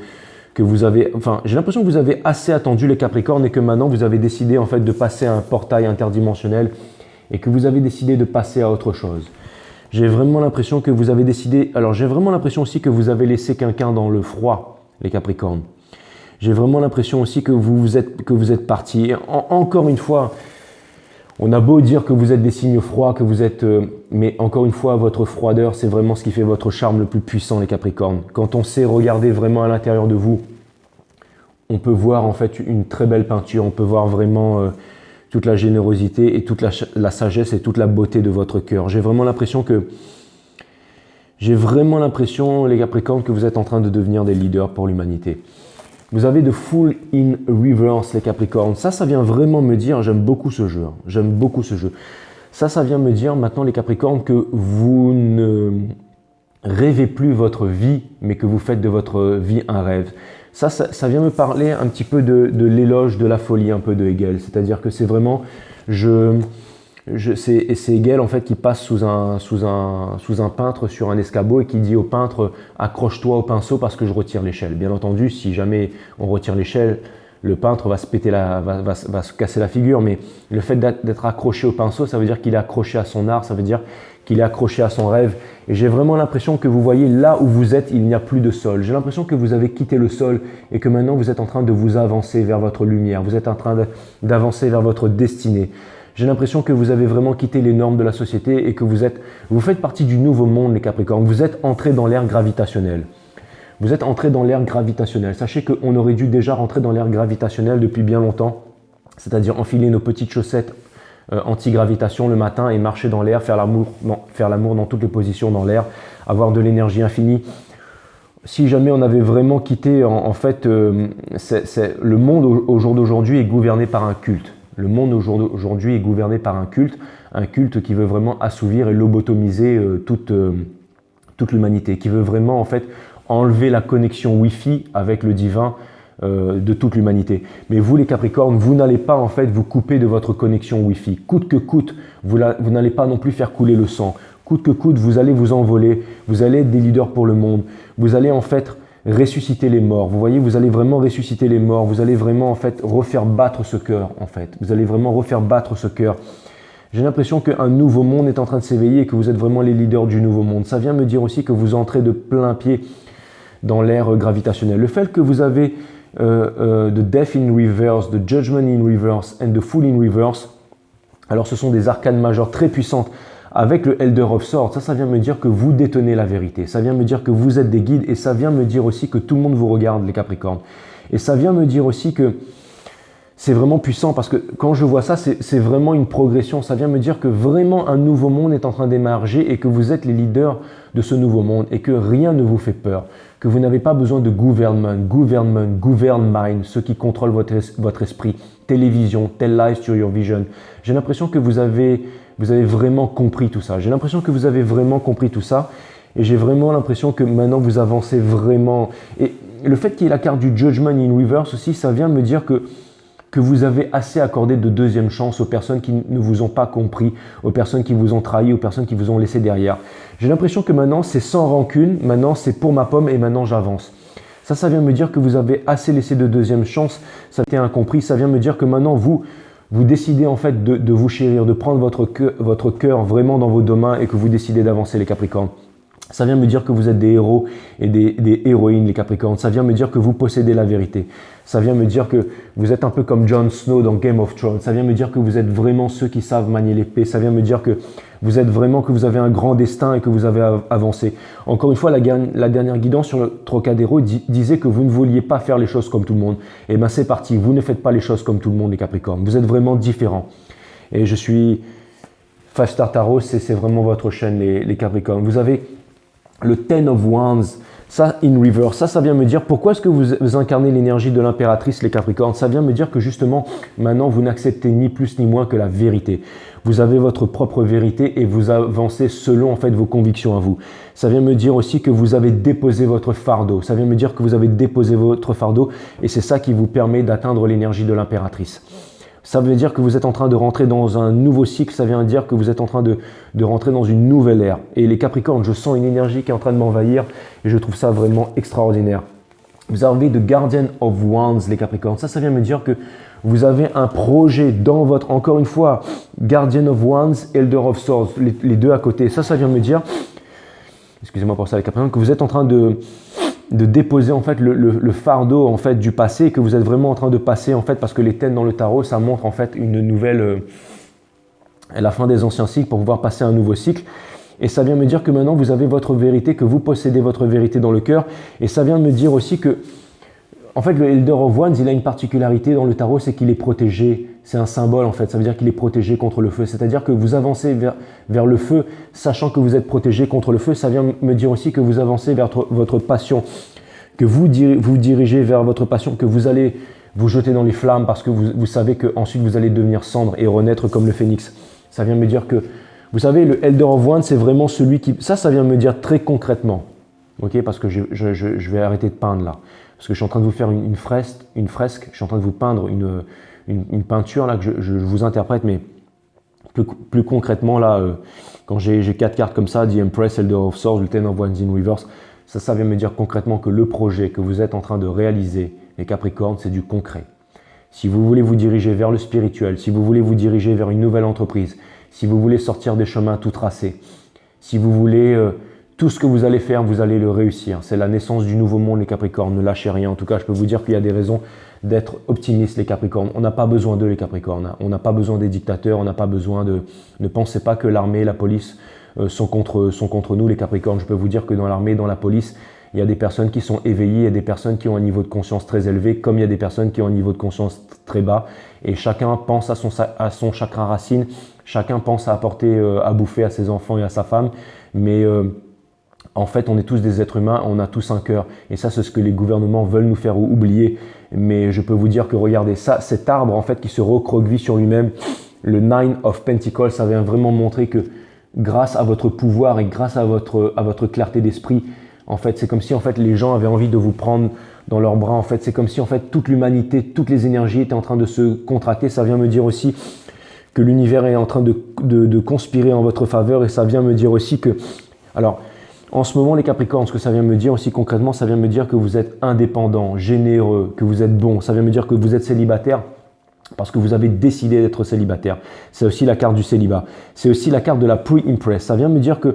vous avez, enfin, j'ai l'impression que vous avez assez attendu, les Capricornes, et que maintenant vous avez décidé en fait de passer à un portail interdimensionnel et que vous avez décidé de passer à autre chose. J'ai vraiment l'impression que vous avez décidé, alors j'ai vraiment l'impression aussi que vous avez laissé quelqu'un dans le froid, les Capricornes. J'ai vraiment l'impression aussi que vous êtes partis. Encore une fois, on a beau dire que vous êtes des signes froids, que vous êtes, mais encore une fois, votre froideur, c'est vraiment ce qui fait votre charme le plus puissant, les Capricornes. Quand on sait regarder vraiment à l'intérieur de vous, on peut voir en fait une très belle peinture, on peut voir vraiment toute la générosité et toute la sagesse et toute la beauté de votre cœur. J'ai vraiment l'impression, les Capricornes, que vous êtes en train de devenir des leaders pour l'humanité. Vous avez The Fool in Reverse, les Capricornes. Ça vient vraiment me dire, j'aime beaucoup ce jeu. J'aime beaucoup ce jeu. Ça vient me dire maintenant, les Capricornes, que vous ne rêvez plus votre vie, mais que vous faites de votre vie un rêve. Ça vient me parler un petit peu de l'éloge de la folie, un peu de Hegel. C'est-à-dire que c'est vraiment, c'est Hegel en fait qui passe sous un peintre sur un escabeau et qui dit au peintre « accroche-toi au pinceau parce que je retire l'échelle ». Bien entendu, si jamais on retire l'échelle, le peintre va se casser la figure, mais le fait d'être accroché au pinceau, ça veut dire qu'il est accroché à son art, ça veut dire qu'il est accroché à son rêve. Et j'ai vraiment l'impression que vous voyez là où vous êtes, il n'y a plus de sol. J'ai l'impression que vous avez quitté le sol et que maintenant vous êtes en train de vous avancer vers votre lumière, vous êtes en train d'avancer vers votre destinée. J'ai l'impression que vous avez vraiment quitté les normes de la société et que vous faites partie du nouveau monde, les Capricornes. Vous êtes entrés dans l'ère gravitationnelle. Vous êtes entrés dans l'ère gravitationnelle. Sachez qu'on aurait dû déjà rentrer dans l'ère gravitationnelle depuis bien longtemps, c'est-à-dire enfiler nos petites chaussettes anti-gravitation le matin et marcher dans l'air, faire l'amour dans toutes les positions dans l'air, avoir de l'énergie infinie. Si jamais on avait vraiment quitté, le monde au jour d'aujourd'hui est gouverné par un culte. Le monde au jour d'aujourd'hui est gouverné par un culte qui veut vraiment assouvir et lobotomiser toute l'humanité, qui veut vraiment en fait enlever la connexion Wi-Fi avec le divin de toute l'humanité. Mais vous les Capricornes, vous n'allez pas en fait vous couper de votre connexion Wi-Fi. Coûte que coûte, vous n'allez pas non plus faire couler le sang. Coûte que coûte, vous allez vous envoler, vous allez être des leaders pour le monde, vous allez en fait ressusciter les morts. Vous voyez, vous allez vraiment ressusciter les morts, vous allez vraiment en fait refaire battre ce cœur en fait. Vous allez vraiment refaire battre ce cœur. J'ai l'impression qu'un nouveau monde est en train de s'éveiller et que vous êtes vraiment les leaders du nouveau monde. Ça vient me dire aussi que vous entrez de plein pied dans l'ère gravitationnelle. Le fait que vous avez the Death in Reverse, the Judgment in Reverse and the Fool in Reverse, alors ce sont des arcanes majeures très puissantes. Avec le Elder of Swords, ça vient me dire que vous détenez la vérité. Ça vient me dire que vous êtes des guides et ça vient me dire aussi que tout le monde vous regarde, les Capricornes. Et ça vient me dire aussi que c'est vraiment puissant parce que quand je vois ça, c'est vraiment une progression. Ça vient me dire que vraiment un nouveau monde est en train d'émerger et que vous êtes les leaders de ce nouveau monde et que rien ne vous fait peur. Que vous n'avez pas besoin de govern mind, ceux qui contrôlent votre esprit, télévision, tell lies to your vision. J'ai l'impression que vous avez vraiment compris tout ça. J'ai l'impression que vous avez vraiment compris tout ça et j'ai vraiment l'impression que maintenant vous avancez vraiment. Et le fait qu'il y ait la carte du Judgment in Reverse aussi, ça vient me dire que vous avez assez accordé de deuxième chance aux personnes qui ne vous ont pas compris, aux personnes qui vous ont trahi, aux personnes qui vous ont laissé derrière. J'ai l'impression que maintenant c'est sans rancune, maintenant c'est pour ma pomme et maintenant j'avance. Ça vient me dire que vous avez assez laissé de deuxième chance, ça a été incompris, ça vient me dire que maintenant vous décidez en fait de vous chérir, de prendre votre cœur vraiment dans vos deux mains et que vous décidez d'avancer les Capricornes. Ça vient me dire que vous êtes des héros et des héroïnes les Capricornes. Ça vient me dire que vous possédez la vérité. Ça vient me dire que vous êtes un peu comme Jon Snow dans Game of Thrones. Ça vient me dire que vous êtes vraiment ceux qui savent manier l'épée. Ça vient me dire que vous avez un grand destin et que vous avez avancé. Encore une fois, la dernière guidance sur le Trocadéro disait que vous ne vouliez pas faire les choses comme tout le monde. Et bien c'est parti, vous ne faites pas les choses comme tout le monde les Capricornes. Vous êtes vraiment différents. Et je suis 5 Star Tarot, c'est vraiment votre chaîne les Capricornes. Vous avez le Ten of Wands, ça in reverse, ça vient me dire pourquoi est-ce que vous incarnez l'énergie de l'impératrice les Capricornes. Ça vient me dire que justement maintenant vous n'acceptez ni plus ni moins que la vérité. Vous avez votre propre vérité et vous avancez selon en fait vos convictions à vous. Ça vient me dire aussi que vous avez déposé votre fardeau. Ça vient me dire que vous avez déposé votre fardeau et c'est ça qui vous permet d'atteindre l'énergie de l'impératrice. Ça veut dire que vous êtes en train de rentrer dans un nouveau cycle, ça vient dire que vous êtes en train de rentrer dans une nouvelle ère. Et les Capricornes, je sens une énergie qui est en train de m'envahir et je trouve ça vraiment extraordinaire. Vous avez The Guardian of Wands, les Capricornes. Ça vient me dire que vous avez un projet dans votre, encore une fois, Guardian of Wands, Elder of Swords, les deux à côté. Ça vient me dire, excusez-moi pour ça les Capricornes, que vous êtes en train de déposer en fait le fardeau en fait du passé et que vous êtes vraiment en train de passer en fait parce que les thèmes dans le tarot ça montre en fait une nouvelle la fin des anciens cycles pour pouvoir passer à un nouveau cycle et ça vient me dire que maintenant vous avez votre vérité, que vous possédez votre vérité dans le cœur et ça vient me dire aussi que en fait le Elder of Wands il a une particularité dans le tarot, c'est qu'il est protégé, c'est un symbole en fait, ça veut dire qu'il est protégé contre le feu, c'est-à-dire que vous avancez vers le feu sachant que vous êtes protégé contre le feu. Ça vient me dire aussi que vous avancez vers votre passion, que vous dirigez vers votre passion, que vous allez vous jeter dans les flammes parce que vous savez qu'ensuite vous allez devenir cendre et renaître comme le phénix. Ça vient me dire que, vous savez, le Elder of Wands c'est vraiment celui qui, ça vient me dire très concrètement, ok, parce que je vais arrêter de peindre là. Parce que je suis en train de vous faire une fresque, je suis en train de vous peindre une peinture là que je vous interprète, mais plus concrètement là, quand j'ai 4 cartes comme ça, The Empress, Elder of Swords, le Ten of Wands in Reverse, ça vient me dire concrètement que le projet que vous êtes en train de réaliser, les Capricornes, c'est du concret. Si vous voulez vous diriger vers le spirituel, si vous voulez vous diriger vers une nouvelle entreprise, si vous voulez sortir des chemins tout tracés, si vous voulez tout ce que vous allez faire, vous allez le réussir. C'est la naissance du nouveau monde, les Capricornes. Ne lâchez rien. En tout cas, je peux vous dire qu'il y a des raisons d'être optimistes, les Capricornes. On n'a pas besoin d'eux, les Capricornes. On n'a pas besoin des dictateurs. On n'a pas besoin de... Ne pensez pas que l'armée et la police sont contre nous, les Capricornes. Je peux vous dire que dans l'armée et dans la police, Il y a des personnes qui sont éveillées, il y a des personnes qui ont un niveau de conscience très élevé, comme il y a des personnes qui ont un niveau de conscience très bas. Et chacun pense à son chakra racine, chacun pense à apporter à bouffer à ses enfants et à sa femme. Mais en fait, on est tous des êtres humains, on a tous un cœur. Et ça, c'est ce que les gouvernements veulent nous faire oublier. Mais je peux vous dire que regardez ça, cet arbre en fait qui se recroqueville sur lui-même, le Nine of Pentacles, ça vient vraiment montrer que grâce à votre pouvoir et grâce à votre clarté d'esprit, en fait, c'est comme si en fait les gens avaient envie de vous prendre dans leurs bras. En fait, c'est comme si en fait toute l'humanité, toutes les énergies étaient en train de se contracter. Ça vient me dire aussi que l'univers est en train de conspirer en votre faveur, et ça vient me dire aussi que, alors, en ce moment les Capricornes, ce que ça vient me dire aussi concrètement, ça vient me dire que vous êtes indépendant, généreux, que vous êtes bon. Ça vient me dire que vous êtes célibataire parce que vous avez décidé d'être célibataire. C'est aussi la carte du célibat. C'est aussi la carte de la pre-impress. Ça vient me dire que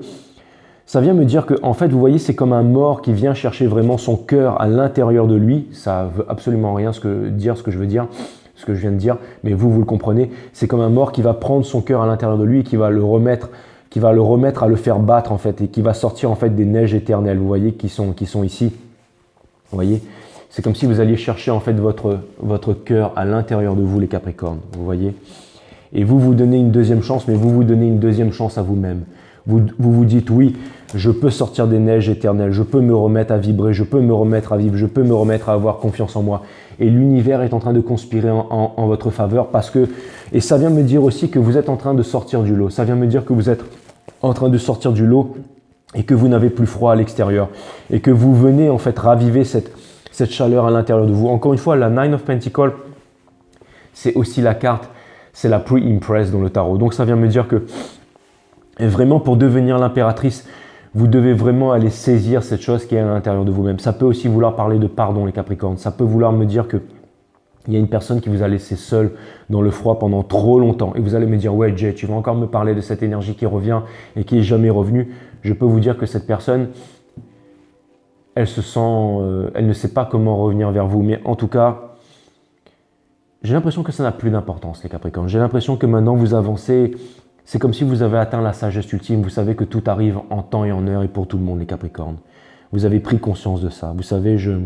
en fait, vous voyez, c'est comme un mort qui vient chercher vraiment son cœur à l'intérieur de lui. Ça veut absolument rien ce que je veux dire, ce que je viens de dire, mais vous le comprenez. C'est comme un mort qui va prendre son cœur à l'intérieur de lui et qui va le remettre à le faire battre en fait, et qui va sortir en fait des neiges éternelles. Vous voyez, qui sont ici. Vous voyez, c'est comme si vous alliez chercher en fait votre cœur à l'intérieur de vous, les Capricornes. Vous voyez, et vous donnez une deuxième chance, mais vous donnez une deuxième chance à vous-même. Vous dites oui, je peux sortir des neiges éternelles, je peux me remettre à vibrer, je peux me remettre à vivre, je peux me remettre à avoir confiance en moi. Et l'univers est en train de conspirer en votre faveur parce que, et ça vient me dire aussi que vous êtes en train de sortir du lot. Ça vient me dire que vous êtes en train de sortir du lot et que vous n'avez plus froid à l'extérieur et que vous venez en fait raviver cette chaleur à l'intérieur de vous. Encore une fois, la Nine of Pentacles, c'est aussi la carte, c'est la pre-impress dans le tarot. Donc ça vient me dire que et vraiment, pour devenir l'impératrice, vous devez vraiment aller saisir cette chose qui est à l'intérieur de vous-même. Ça peut aussi vouloir parler de pardon, les Capricornes. Ça peut vouloir me dire que il y a une personne qui vous a laissé seul dans le froid pendant trop longtemps. Et vous allez me dire, ouais Jay, tu vas encore me parler de cette énergie qui revient et qui n'est jamais revenue. Je peux vous dire que cette personne, elle ne sait pas comment revenir vers vous. Mais en tout cas, j'ai l'impression que ça n'a plus d'importance, les Capricornes. J'ai l'impression que maintenant vous avancez. C'est comme si vous avez atteint la sagesse ultime. Vous savez que tout arrive en temps et en heure et pour tout le monde, les Capricornes. Vous avez pris conscience de ça. Vous savez, je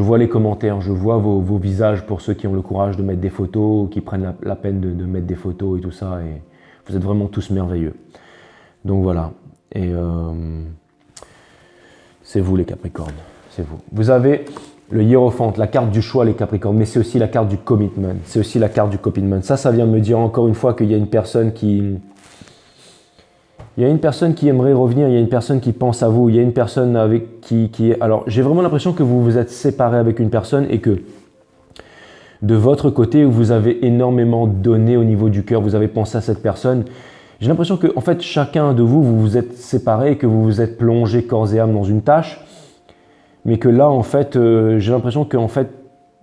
vois les commentaires, je vois vos visages pour ceux qui ont le courage de mettre des photos, qui prennent la peine de mettre des photos et tout ça. Et vous êtes vraiment tous merveilleux. Donc voilà. Et c'est vous, les Capricornes. C'est vous. Vous avez le Hiérophante, la carte du choix, les Capricornes, mais c'est aussi la carte du commitment. C'est aussi la carte du commitment. Ça vient me dire encore une fois qu'il y a une personne qui aimerait revenir, il y a une personne qui pense à vous, il y a une personne avec qui est... Alors, j'ai vraiment l'impression que vous vous êtes séparé avec une personne et que de votre côté, vous avez énormément donné au niveau du cœur, vous avez pensé à cette personne. J'ai l'impression que, en fait, chacun de vous, vous vous êtes séparé et que vous vous êtes plongé corps et âme dans une tâche. Mais que là, en fait, j'ai l'impression que en fait,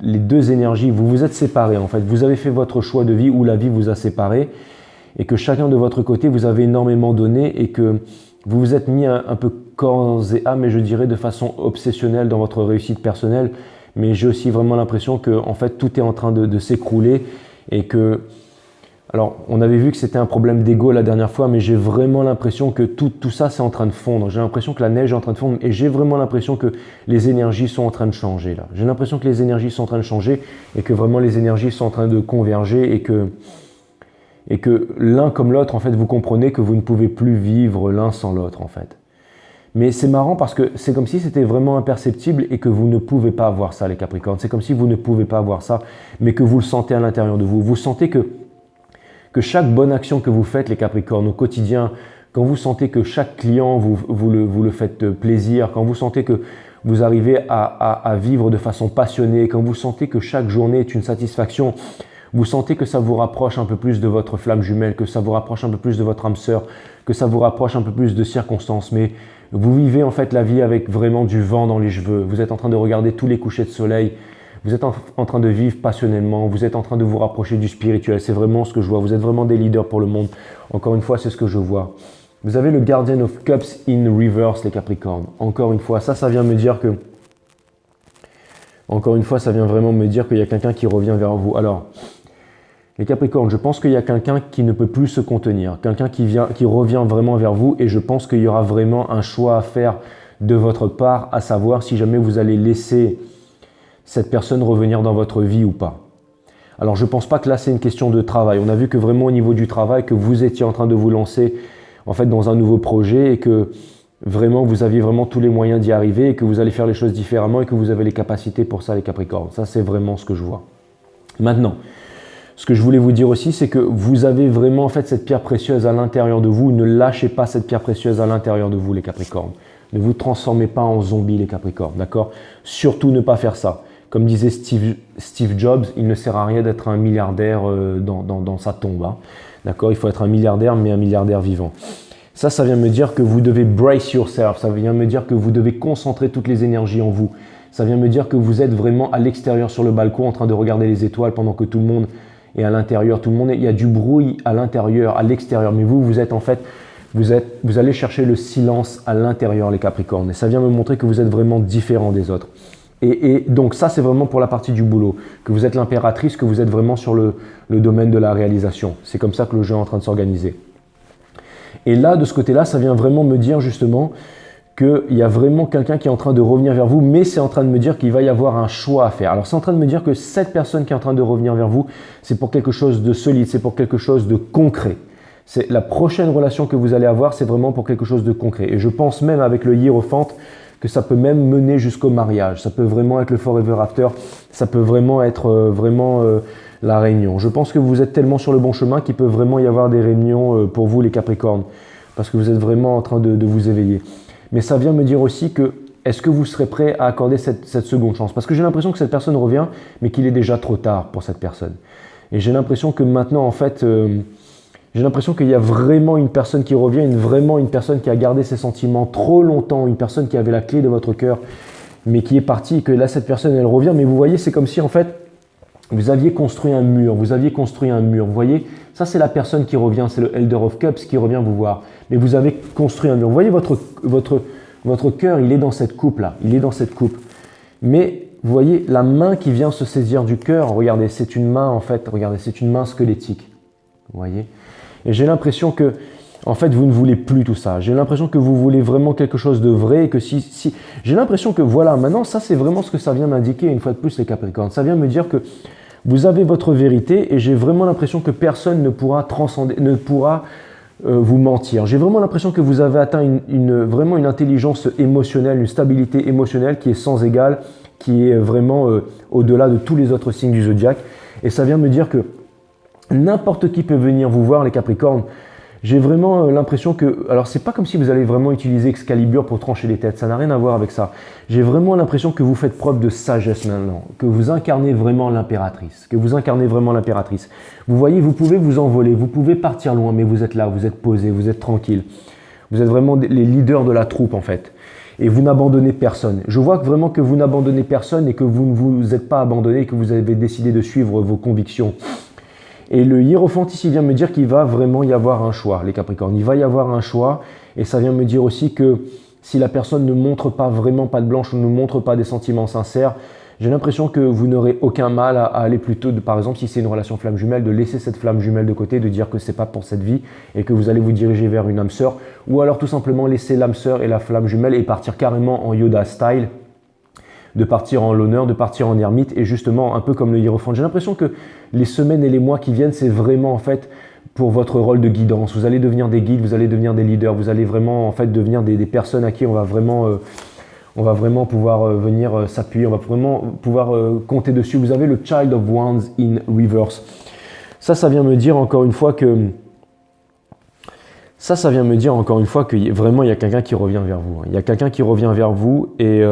les deux énergies, vous vous êtes séparés. En fait, vous avez fait votre choix de vie ou la vie vous a séparés, et que chacun de votre côté, vous avez énormément donné et que vous vous êtes mis un peu corps et âme, et je dirais de façon obsessionnelle dans votre réussite personnelle. Mais j'ai aussi vraiment l'impression que en fait, tout est en train de s'écrouler et que... Alors, on avait vu que c'était un problème d'ego la dernière fois, mais j'ai vraiment l'impression que tout ça, c'est en train de fondre. J'ai l'impression que la neige est en train de fondre et j'ai vraiment l'impression que les énergies sont en train de changer là. J'ai l'impression que les énergies sont en train de changer et que vraiment les énergies sont en train de converger et que l'un comme l'autre, en fait, vous comprenez que vous ne pouvez plus vivre l'un sans l'autre, en fait. Mais c'est marrant parce que c'est comme si c'était vraiment imperceptible et que vous ne pouvez pas voir ça, les Capricornes. C'est comme si vous ne pouvez pas voir ça, mais que vous le sentez à l'intérieur de vous. Vous sentez que chaque bonne action que vous faites, les Capricornes, au quotidien, quand vous sentez que chaque client, vous le faites plaisir, quand vous sentez que vous arrivez à vivre de façon passionnée, quand vous sentez que chaque journée est une satisfaction, vous sentez que ça vous rapproche un peu plus de votre flamme jumelle, que ça vous rapproche un peu plus de votre âme sœur, que ça vous rapproche un peu plus de circonstances, mais vous vivez en fait la vie avec vraiment du vent dans les cheveux. Vous êtes en train de regarder tous les couchers de soleil. Vous êtes en train de vivre passionnellement, vous êtes en train de vous rapprocher du spirituel. C'est vraiment ce que je vois. Vous êtes vraiment des leaders pour le monde. Encore une fois, c'est ce que je vois. Vous avez le Guardian of Cups in reverse, les Capricornes. Encore une fois, ça vient me dire que... Encore une fois, ça vient vraiment me dire qu'il y a quelqu'un qui revient vers vous. Alors, les Capricornes, je pense qu'il y a quelqu'un qui ne peut plus se contenir. Quelqu'un qui revient vraiment vers vous et je pense qu'il y aura vraiment un choix à faire de votre part, à savoir si jamais vous allez laisser cette personne revenir dans votre vie ou pas. Alors je ne pense pas que là c'est une question de travail. On a vu que vraiment au niveau du travail, que vous étiez en train de vous lancer en fait dans un nouveau projet et que vraiment vous aviez vraiment tous les moyens d'y arriver et que vous allez faire les choses différemment et que vous avez les capacités pour ça les Capricornes. Ça c'est vraiment ce que je vois. Maintenant, ce que je voulais vous dire aussi, c'est que vous avez vraiment en fait cette pierre précieuse à l'intérieur de vous. Ne lâchez pas cette pierre précieuse à l'intérieur de vous les Capricornes. Ne vous transformez pas en zombie les Capricornes, d'accord? Surtout ne pas faire ça. Comme disait Steve Jobs, il ne sert à rien d'être un milliardaire dans sa tombe. Hein. D'accord? Il faut être un milliardaire, mais un milliardaire vivant. Ça vient me dire que vous devez brace yourself. Ça vient me dire que vous devez concentrer toutes les énergies en vous. Ça vient me dire que vous êtes vraiment à l'extérieur sur le balcon en train de regarder les étoiles pendant que tout le monde est à l'intérieur. Il y a du bruit à l'intérieur, à l'extérieur. Mais vous êtes en fait, vous allez chercher le silence à l'intérieur, les Capricornes. Et ça vient me montrer que vous êtes vraiment différent des autres. Et donc ça, c'est vraiment pour la partie du boulot, que vous êtes l'impératrice, que vous êtes vraiment sur le domaine de la réalisation. C'est comme ça que le jeu est en train de s'organiser. Et là, de ce côté-là, ça vient vraiment me dire justement qu'il y a vraiment quelqu'un qui est en train de revenir vers vous, mais c'est en train de me dire qu'il va y avoir un choix à faire. Alors c'est en train de me dire que cette personne qui est en train de revenir vers vous, c'est pour quelque chose de solide, c'est pour quelque chose de concret. C'est la prochaine relation que vous allez avoir, c'est vraiment pour quelque chose de concret. Et je pense même avec le Hiérophante, que ça peut même mener jusqu'au mariage. Ça peut vraiment être le forever after. Ça peut vraiment être la réunion. Je pense que vous êtes tellement sur le bon chemin qu'il peut vraiment y avoir des réunions pour vous les Capricornes. Parce que vous êtes vraiment en train de vous éveiller. Mais ça vient me dire aussi que est-ce que vous serez prêt à accorder cette seconde chance? Parce que j'ai l'impression que cette personne revient, mais qu'il est déjà trop tard pour cette personne. Et j'ai l'impression que maintenant, en fait, j'ai l'impression qu'il y a vraiment une personne qui revient, vraiment une personne qui a gardé ses sentiments trop longtemps, une personne qui avait la clé de votre cœur, mais qui est partie et que là, cette personne, elle revient. Mais vous voyez, c'est comme si en fait, vous aviez construit un mur, Vous voyez, ça c'est la personne qui revient, c'est le Elder of Cups qui revient vous voir. Mais vous avez construit un mur. Vous voyez, votre cœur, il est dans cette coupe-là, Mais vous voyez, la main qui vient se saisir du cœur, regardez, c'est une main en fait, regardez, c'est une main squelettique. Vous voyez? Et j'ai l'impression que, en fait, vous ne voulez plus tout ça. J'ai l'impression que vous voulez vraiment quelque chose de vrai et que j'ai l'impression que voilà, maintenant, ça c'est vraiment ce que ça vient m'indiquer une fois de plus les Capricornes. Ça vient me dire que vous avez votre vérité et j'ai vraiment l'impression que personne ne pourra transcender, ne pourra vous mentir. J'ai vraiment l'impression que vous avez atteint vraiment une intelligence émotionnelle, une stabilité émotionnelle qui est sans égale, qui est vraiment au-delà de tous les autres signes du zodiaque. Et ça vient me dire que n'importe qui peut venir vous voir, les Capricornes. J'ai vraiment l'impression que... Alors, c'est pas comme si vous allez vraiment utiliser Excalibur pour trancher les têtes. Ça n'a rien à voir avec ça. J'ai vraiment l'impression que vous faites preuve de sagesse maintenant. Que vous incarnez vraiment l'impératrice. Vous voyez, vous pouvez vous envoler. Vous pouvez partir loin, mais vous êtes là. Vous êtes posé. Vous êtes tranquille. Vous êtes vraiment les leaders de la troupe, en fait. Et vous n'abandonnez personne. Je vois vraiment que vous n'abandonnez personne et que vous ne vous êtes pas abandonné et que vous avez décidé de suivre vos convictions. Et le Hiérophant ici vient me dire qu'il va vraiment y avoir un choix, les Capricornes. Il va y avoir un choix et ça vient me dire aussi que si la personne ne montre pas vraiment patte blanche ou ne montre pas des sentiments sincères, j'ai l'impression que vous n'aurez aucun mal à aller plutôt, par exemple, si c'est une relation flamme jumelle, de laisser cette flamme jumelle de côté, de dire que c'est pas pour cette vie et que vous allez vous diriger vers une âme sœur, ou alors tout simplement laisser l'âme sœur et la flamme jumelle et partir carrément en Yoda style, de partir en l'honneur, de partir en ermite et justement un peu comme le Hiérophante. J'ai l'impression que les semaines et les mois qui viennent, c'est vraiment en fait pour votre rôle de guidance. Vous allez devenir des guides, vous allez devenir des leaders, vous allez vraiment en fait devenir des personnes à qui on va vraiment pouvoir venir s'appuyer, on va vraiment pouvoir compter dessus. Vous avez le Child of Wands in Reverse. Ça vient me dire encore une fois que ça vient me dire encore une fois que vraiment il y a quelqu'un qui revient vers vous. Il y a quelqu'un qui revient vers vous et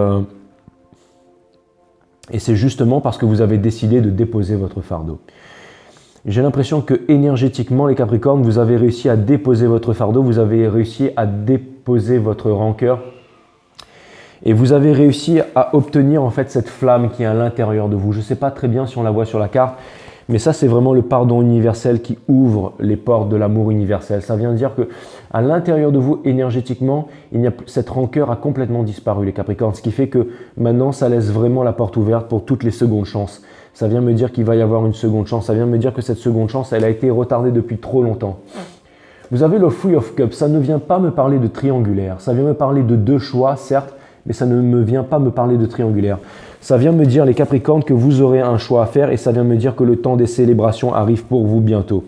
c'est justement parce que vous avez décidé de déposer votre fardeau. J'ai l'impression que énergétiquement, les Capricornes, vous avez réussi à déposer votre fardeau, vous avez réussi à déposer votre rancœur et vous avez réussi à obtenir en fait cette flamme qui est à l'intérieur de vous. Je ne sais pas très bien si on la voit sur la carte, mais ça c'est vraiment le pardon universel qui ouvre les portes de l'amour universel. Ça vient dire que à l'intérieur de vous, énergétiquement, cette rancœur a complètement disparu, les Capricornes, ce qui fait que maintenant ça laisse vraiment la porte ouverte pour toutes les secondes chances. Ça vient me dire qu'il va y avoir une seconde chance, ça vient me dire que cette seconde chance, elle a été retardée depuis trop longtemps. Vous avez le Three of Cups, ça ne vient pas me parler de triangulaire, ça vient me parler de deux choix, certes, mais ça ne me vient pas me parler de triangulaire. Ça vient me dire, les Capricornes, que vous aurez un choix à faire et ça vient me dire que le temps des célébrations arrive pour vous bientôt.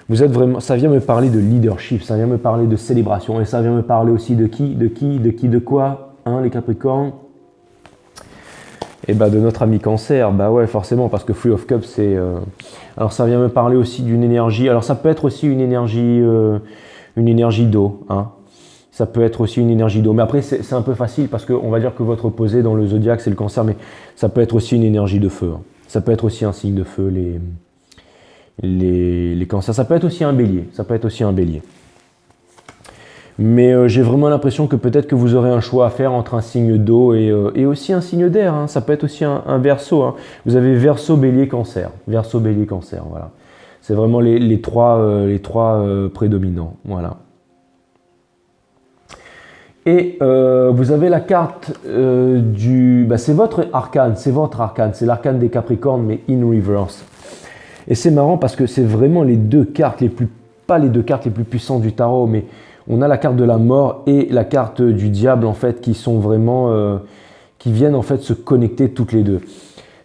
Vous êtes vraiment, ça vient me parler de leadership, ça vient me parler de célébration et ça vient me parler aussi de qui, de quoi, hein, les Capricornes? Et bah de notre ami Cancer, bah ouais forcément parce que Three of Cups c'est... Alors ça vient me parler aussi d'une énergie, alors ça peut être aussi une énergie d'eau, hein. Ça peut être aussi une énergie d'eau, mais après c'est un peu facile parce qu'on va dire que votre opposé dans le zodiaque c'est le Cancer, mais ça peut être aussi une énergie de feu, hein. Ça peut être aussi un signe de feu, les Cancers, ça peut être aussi un Bélier, ça peut être aussi un Bélier. Mais j'ai vraiment l'impression que peut-être que vous aurez un choix à faire entre un signe d'eau et aussi un signe d'air, hein. Ça peut être aussi un Verseau, hein. Vous avez Verseau, Bélier, Cancer. Verseau, Bélier, Cancer, voilà. C'est vraiment les trois prédominants, voilà. Et vous avez la carte c'est votre arcane, c'est l'arcane des Capricornes, mais in reverse. Et c'est marrant parce que c'est vraiment les deux cartes pas les deux cartes les plus puissantes du tarot, mais on a la carte de la mort et la carte du diable en fait qui sont vraiment, qui viennent en fait se connecter toutes les deux.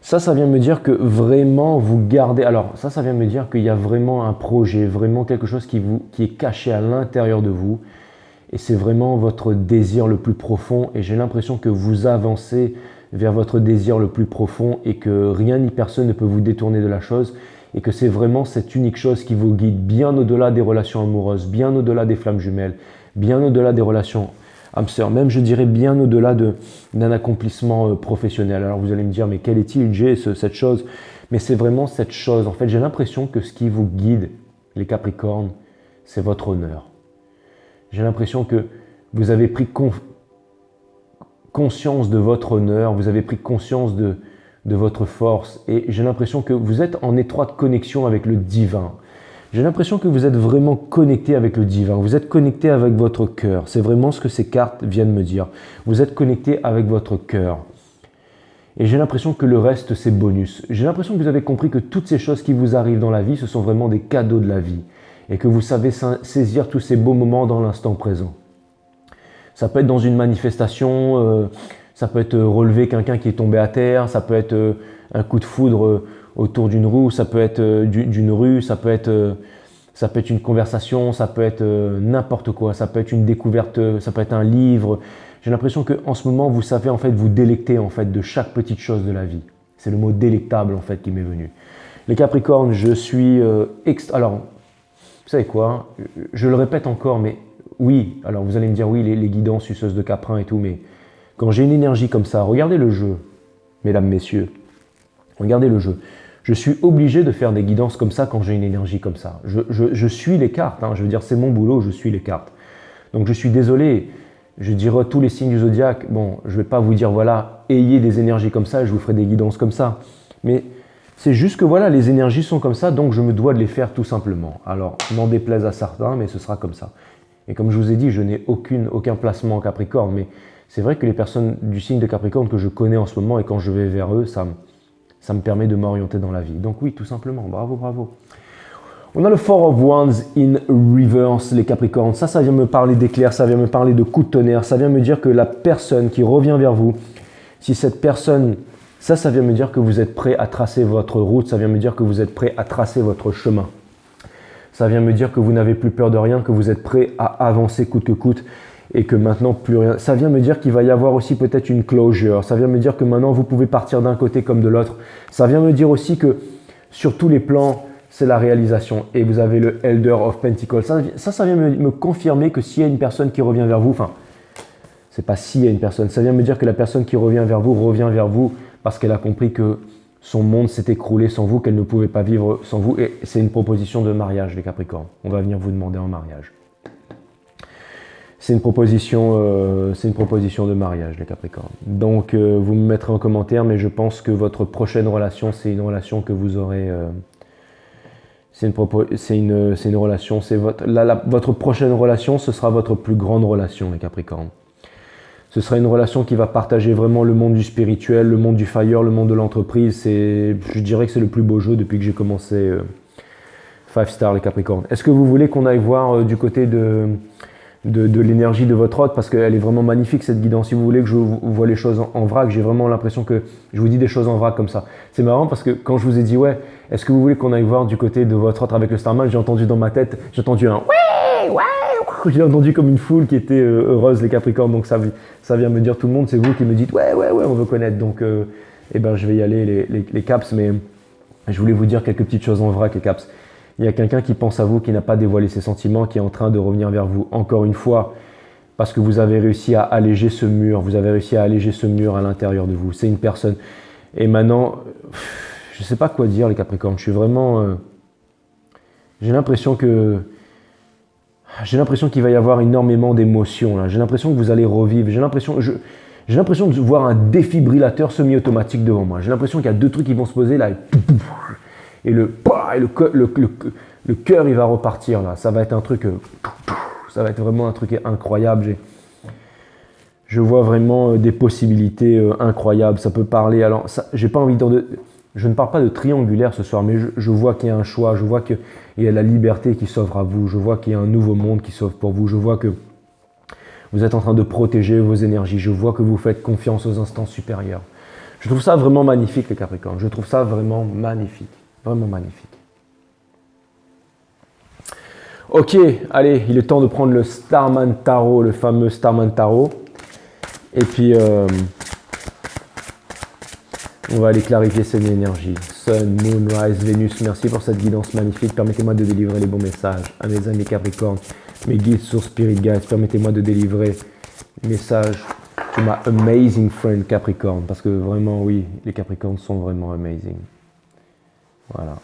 Ça vient me dire que vraiment vous gardez, alors ça vient me dire qu'il y a vraiment un projet, vraiment quelque chose qui est caché à l'intérieur de vous et c'est vraiment votre désir le plus profond et j'ai l'impression que vous avancez vers votre désir le plus profond et que rien ni personne ne peut vous détourner de la chose. Et que c'est vraiment cette unique chose qui vous guide bien au-delà des relations amoureuses, bien au-delà des flammes jumelles, bien au-delà des relations âme sœur, même je dirais bien au-delà d'un accomplissement professionnel. Alors vous allez me dire, mais quel est-il, Jay, cette chose? Mais c'est vraiment cette chose. En fait, j'ai l'impression que ce qui vous guide, les Capricornes, c'est votre honneur. J'ai l'impression que vous avez pris conscience de votre honneur, vous avez pris conscience de votre force et j'ai l'impression que vous êtes en étroite connexion avec le divin. J'ai l'impression que vous êtes vraiment connecté avec le divin, vous êtes connecté avec votre cœur. C'est vraiment ce que ces cartes viennent me dire. Vous êtes connecté avec votre cœur. Et j'ai l'impression que le reste, c'est bonus. J'ai l'impression que vous avez compris que toutes ces choses qui vous arrivent dans la vie, ce sont vraiment des cadeaux de la vie et que vous savez saisir tous ces beaux moments dans l'instant présent. Ça peut être dans une manifestation, ça peut être relever quelqu'un qui est tombé à terre, ça peut être un coup de foudre autour d'une roue, ça peut être d'une rue, ça peut être une conversation, ça peut être n'importe quoi, ça peut être une découverte, ça peut être un livre. J'ai l'impression qu'en ce moment, vous savez en fait vous délecter en fait de chaque petite chose de la vie. C'est le mot délectable en fait qui m'est venu. Les Capricornes, je suis alors, vous savez quoi, je le répète encore, mais oui, alors vous allez me dire oui, les guidances suceuses de Caprin et tout, mais quand j'ai une énergie comme ça, regardez le jeu, mesdames, messieurs, regardez le jeu. Je suis obligé de faire des guidances comme ça quand j'ai une énergie comme ça. Je suis les cartes, hein, je veux dire c'est mon boulot, je suis les cartes. Donc je suis désolé, je dirais tous les signes du zodiaque, bon, je ne vais pas vous dire voilà, ayez des énergies comme ça, je vous ferai des guidances comme ça. Mais c'est juste que voilà, les énergies sont comme ça, donc je me dois de les faire tout simplement. Alors, n'en déplaise à certains, mais ce sera comme ça. Et comme je vous ai dit, je n'ai aucun placement en Capricorne, mais c'est vrai que les personnes du signe de Capricorne que je connais en ce moment, et quand je vais vers eux, ça me permet de m'orienter dans la vie. Donc oui, tout simplement, bravo, bravo. On a le Four of Wands in reverse, les Capricornes. Ça vient me parler d'éclairs, ça vient me parler de coups de tonnerre, ça vient me dire que la personne qui revient vers vous, si cette personne, ça vient me dire que vous êtes prêt à tracer votre route, ça vient me dire que vous êtes prêt à tracer votre chemin. Ça vient me dire que vous n'avez plus peur de rien, que vous êtes prêt à avancer coûte que coûte et que maintenant plus rien. Ça vient me dire qu'il va y avoir aussi peut-être une closure. Ça vient me dire que maintenant vous pouvez partir d'un côté comme de l'autre. Ça vient me dire aussi que sur tous les plans, c'est la réalisation. Et vous avez le Elder of Pentacles. Ça vient me confirmer que s'il y a une personne qui revient vers vous, enfin, c'est pas s'il y a une personne, ça vient me dire que la personne qui revient vers vous parce qu'elle a compris que son monde s'est écroulé sans vous, qu'elle ne pouvait pas vivre sans vous. Et c'est une proposition de mariage, les Capricornes. On va venir vous demander en mariage. C'est une proposition de mariage, les Capricornes. Donc, vous me mettrez en commentaire, mais je pense que votre prochaine relation, c'est une relation que vous aurez... votre prochaine relation, ce sera votre plus grande relation, les Capricornes. Ce sera une relation qui va partager vraiment le monde du spirituel, le monde du fire, le monde de l'entreprise. Je dirais que c'est le plus beau jeu depuis que j'ai commencé 5 Star, les Capricornes. Est-ce que vous voulez qu'on aille voir du côté de de l'énergie de votre hôte parce qu'elle est vraiment magnifique cette guidance. Si vous voulez que je vous voie les choses en vrac, j'ai vraiment l'impression que je vous dis des choses en vrac comme ça. C'est marrant parce que quand je vous ai dit ouais, est-ce que vous voulez qu'on aille voir du côté de votre hôte avec le Starman, j'ai entendu dans ma tête, j'ai entendu un ouais, j'ai entendu comme une foule qui était heureuse les Capricornes, donc ça vient me dire tout le monde, c'est vous qui me dites ouais, on veut connaître, donc eh ben je vais y aller les Caps, mais je voulais vous dire quelques petites choses en vrac les Caps. Il y a quelqu'un qui pense à vous, qui n'a pas dévoilé ses sentiments, qui est en train de revenir vers vous encore une fois, parce que vous avez réussi à alléger ce mur, vous avez réussi à alléger ce mur à l'intérieur de vous. C'est une personne. Et maintenant, je ne sais pas quoi dire les Capricornes, je suis vraiment... j'ai l'impression qu'il va y avoir énormément d'émotions là. J'ai l'impression que vous allez revivre. J'ai l'impression de voir un défibrillateur semi-automatique devant moi. J'ai l'impression qu'il y a deux trucs qui vont se poser là. Et le cœur il va repartir là. Ça va être un truc, ça va être vraiment un truc incroyable. Je vois vraiment des possibilités incroyables. Ça peut parler. Alors, j'ai pas envie je ne parle pas de triangulaire ce soir, mais je vois qu'il y a un choix. Je vois qu'il y a la liberté qui s'offre à vous. Je vois qu'il y a un nouveau monde qui s'offre pour vous. Je vois que vous êtes en train de protéger vos énergies. Je vois que vous faites confiance aux instances supérieures. Je trouve ça vraiment magnifique, les Capricornes. Je trouve ça vraiment magnifique. Vraiment magnifique. Ok, allez, il est temps de prendre le Starman Tarot, le fameux Starman Tarot. Et puis, on va aller clarifier cette énergie. Sun, Moon, Rise, Vénus, merci pour cette guidance magnifique. Permettez-moi de délivrer les bons messages à mes amis Capricornes, mes guides sur Spirit Guides. Permettez-moi de délivrer les messages to my amazing friend Capricorne. Parce que vraiment, oui, les Capricornes sont vraiment amazing. Voilà.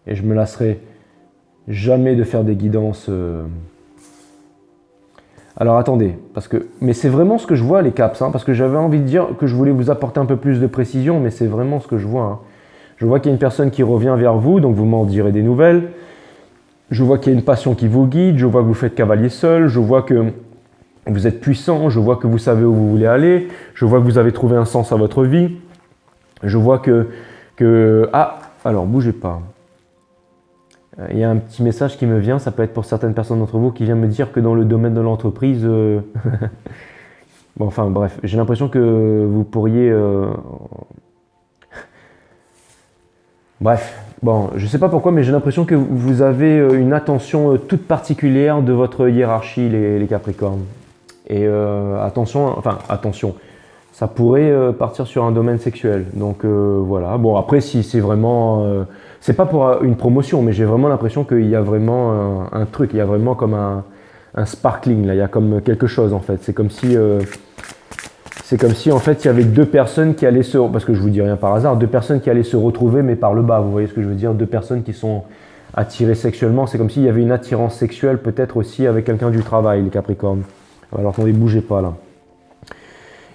Et je me lasserai jamais de faire des guidances. Alors attendez, mais c'est vraiment ce que je vois les Caps, hein, parce que j'avais envie de dire que je voulais vous apporter un peu plus de précision, mais c'est vraiment ce que je vois. Hein. Je vois qu'il y a une personne qui revient vers vous, donc vous m'en direz des nouvelles. Je vois qu'il y a une passion qui vous guide, je vois que vous faites cavalier seul, je vois que vous êtes puissant, je vois que vous savez où vous voulez aller, je vois que vous avez trouvé un sens à votre vie, je vois Ah, alors bougez pas. Il y a un petit message qui me vient, ça peut être pour certaines personnes d'entre vous, qui vient me dire que dans le domaine de l'entreprise... bon, enfin bref, j'ai l'impression que vous pourriez... Bref, bon, je ne sais pas pourquoi, mais j'ai l'impression que vous avez une attention toute particulière de votre hiérarchie, les Capricornes. Et attention, ça pourrait partir sur un domaine sexuel. Donc voilà, bon après si c'est vraiment... c'est pas pour une promotion, mais j'ai vraiment l'impression qu'il y a vraiment un truc, il y a vraiment comme un sparkling, là, il y a comme quelque chose en fait. C'est comme si en fait il y avait deux personnes qui allaient parce que je vous dis rien par hasard, deux personnes qui allaient se retrouver mais par le bas, vous voyez ce que je veux dire, deux personnes qui sont attirées sexuellement, c'est comme s'il y avait une attirance sexuelle peut-être aussi avec quelqu'un du travail, les Capricornes. Alors attendez, bougez pas là.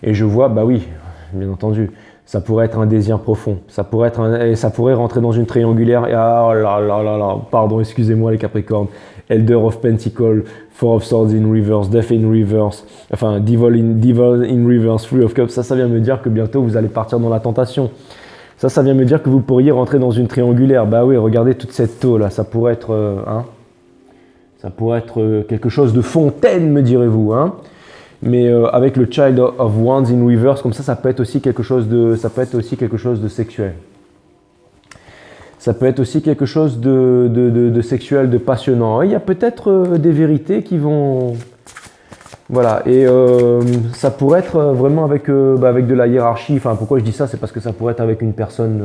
Et je vois, bah oui, bien entendu, ça pourrait être un désir profond, ça pourrait rentrer dans une triangulaire, et ah là là là là, pardon, excusez-moi les Capricornes, Elder of Pentacles, Four of Swords in reverse, Death in reverse, enfin Devil in reverse, Three of Cups, ça vient me dire que bientôt vous allez partir dans la tentation. Ça vient me dire que vous pourriez rentrer dans une triangulaire. Bah oui, regardez toute cette eau là, ça pourrait être, ça pourrait être quelque chose de fontaine, me direz-vous, hein. Mais avec le Child of Wands in reverse, comme ça peut être aussi quelque chose de, sexuel. Ça peut être aussi quelque chose de sexuel, de passionnant. Il y a peut-être des vérités qui vont... Voilà, et ça pourrait être vraiment avec de la hiérarchie. Enfin, pourquoi je dis ça, c'est parce que ça pourrait être avec une personne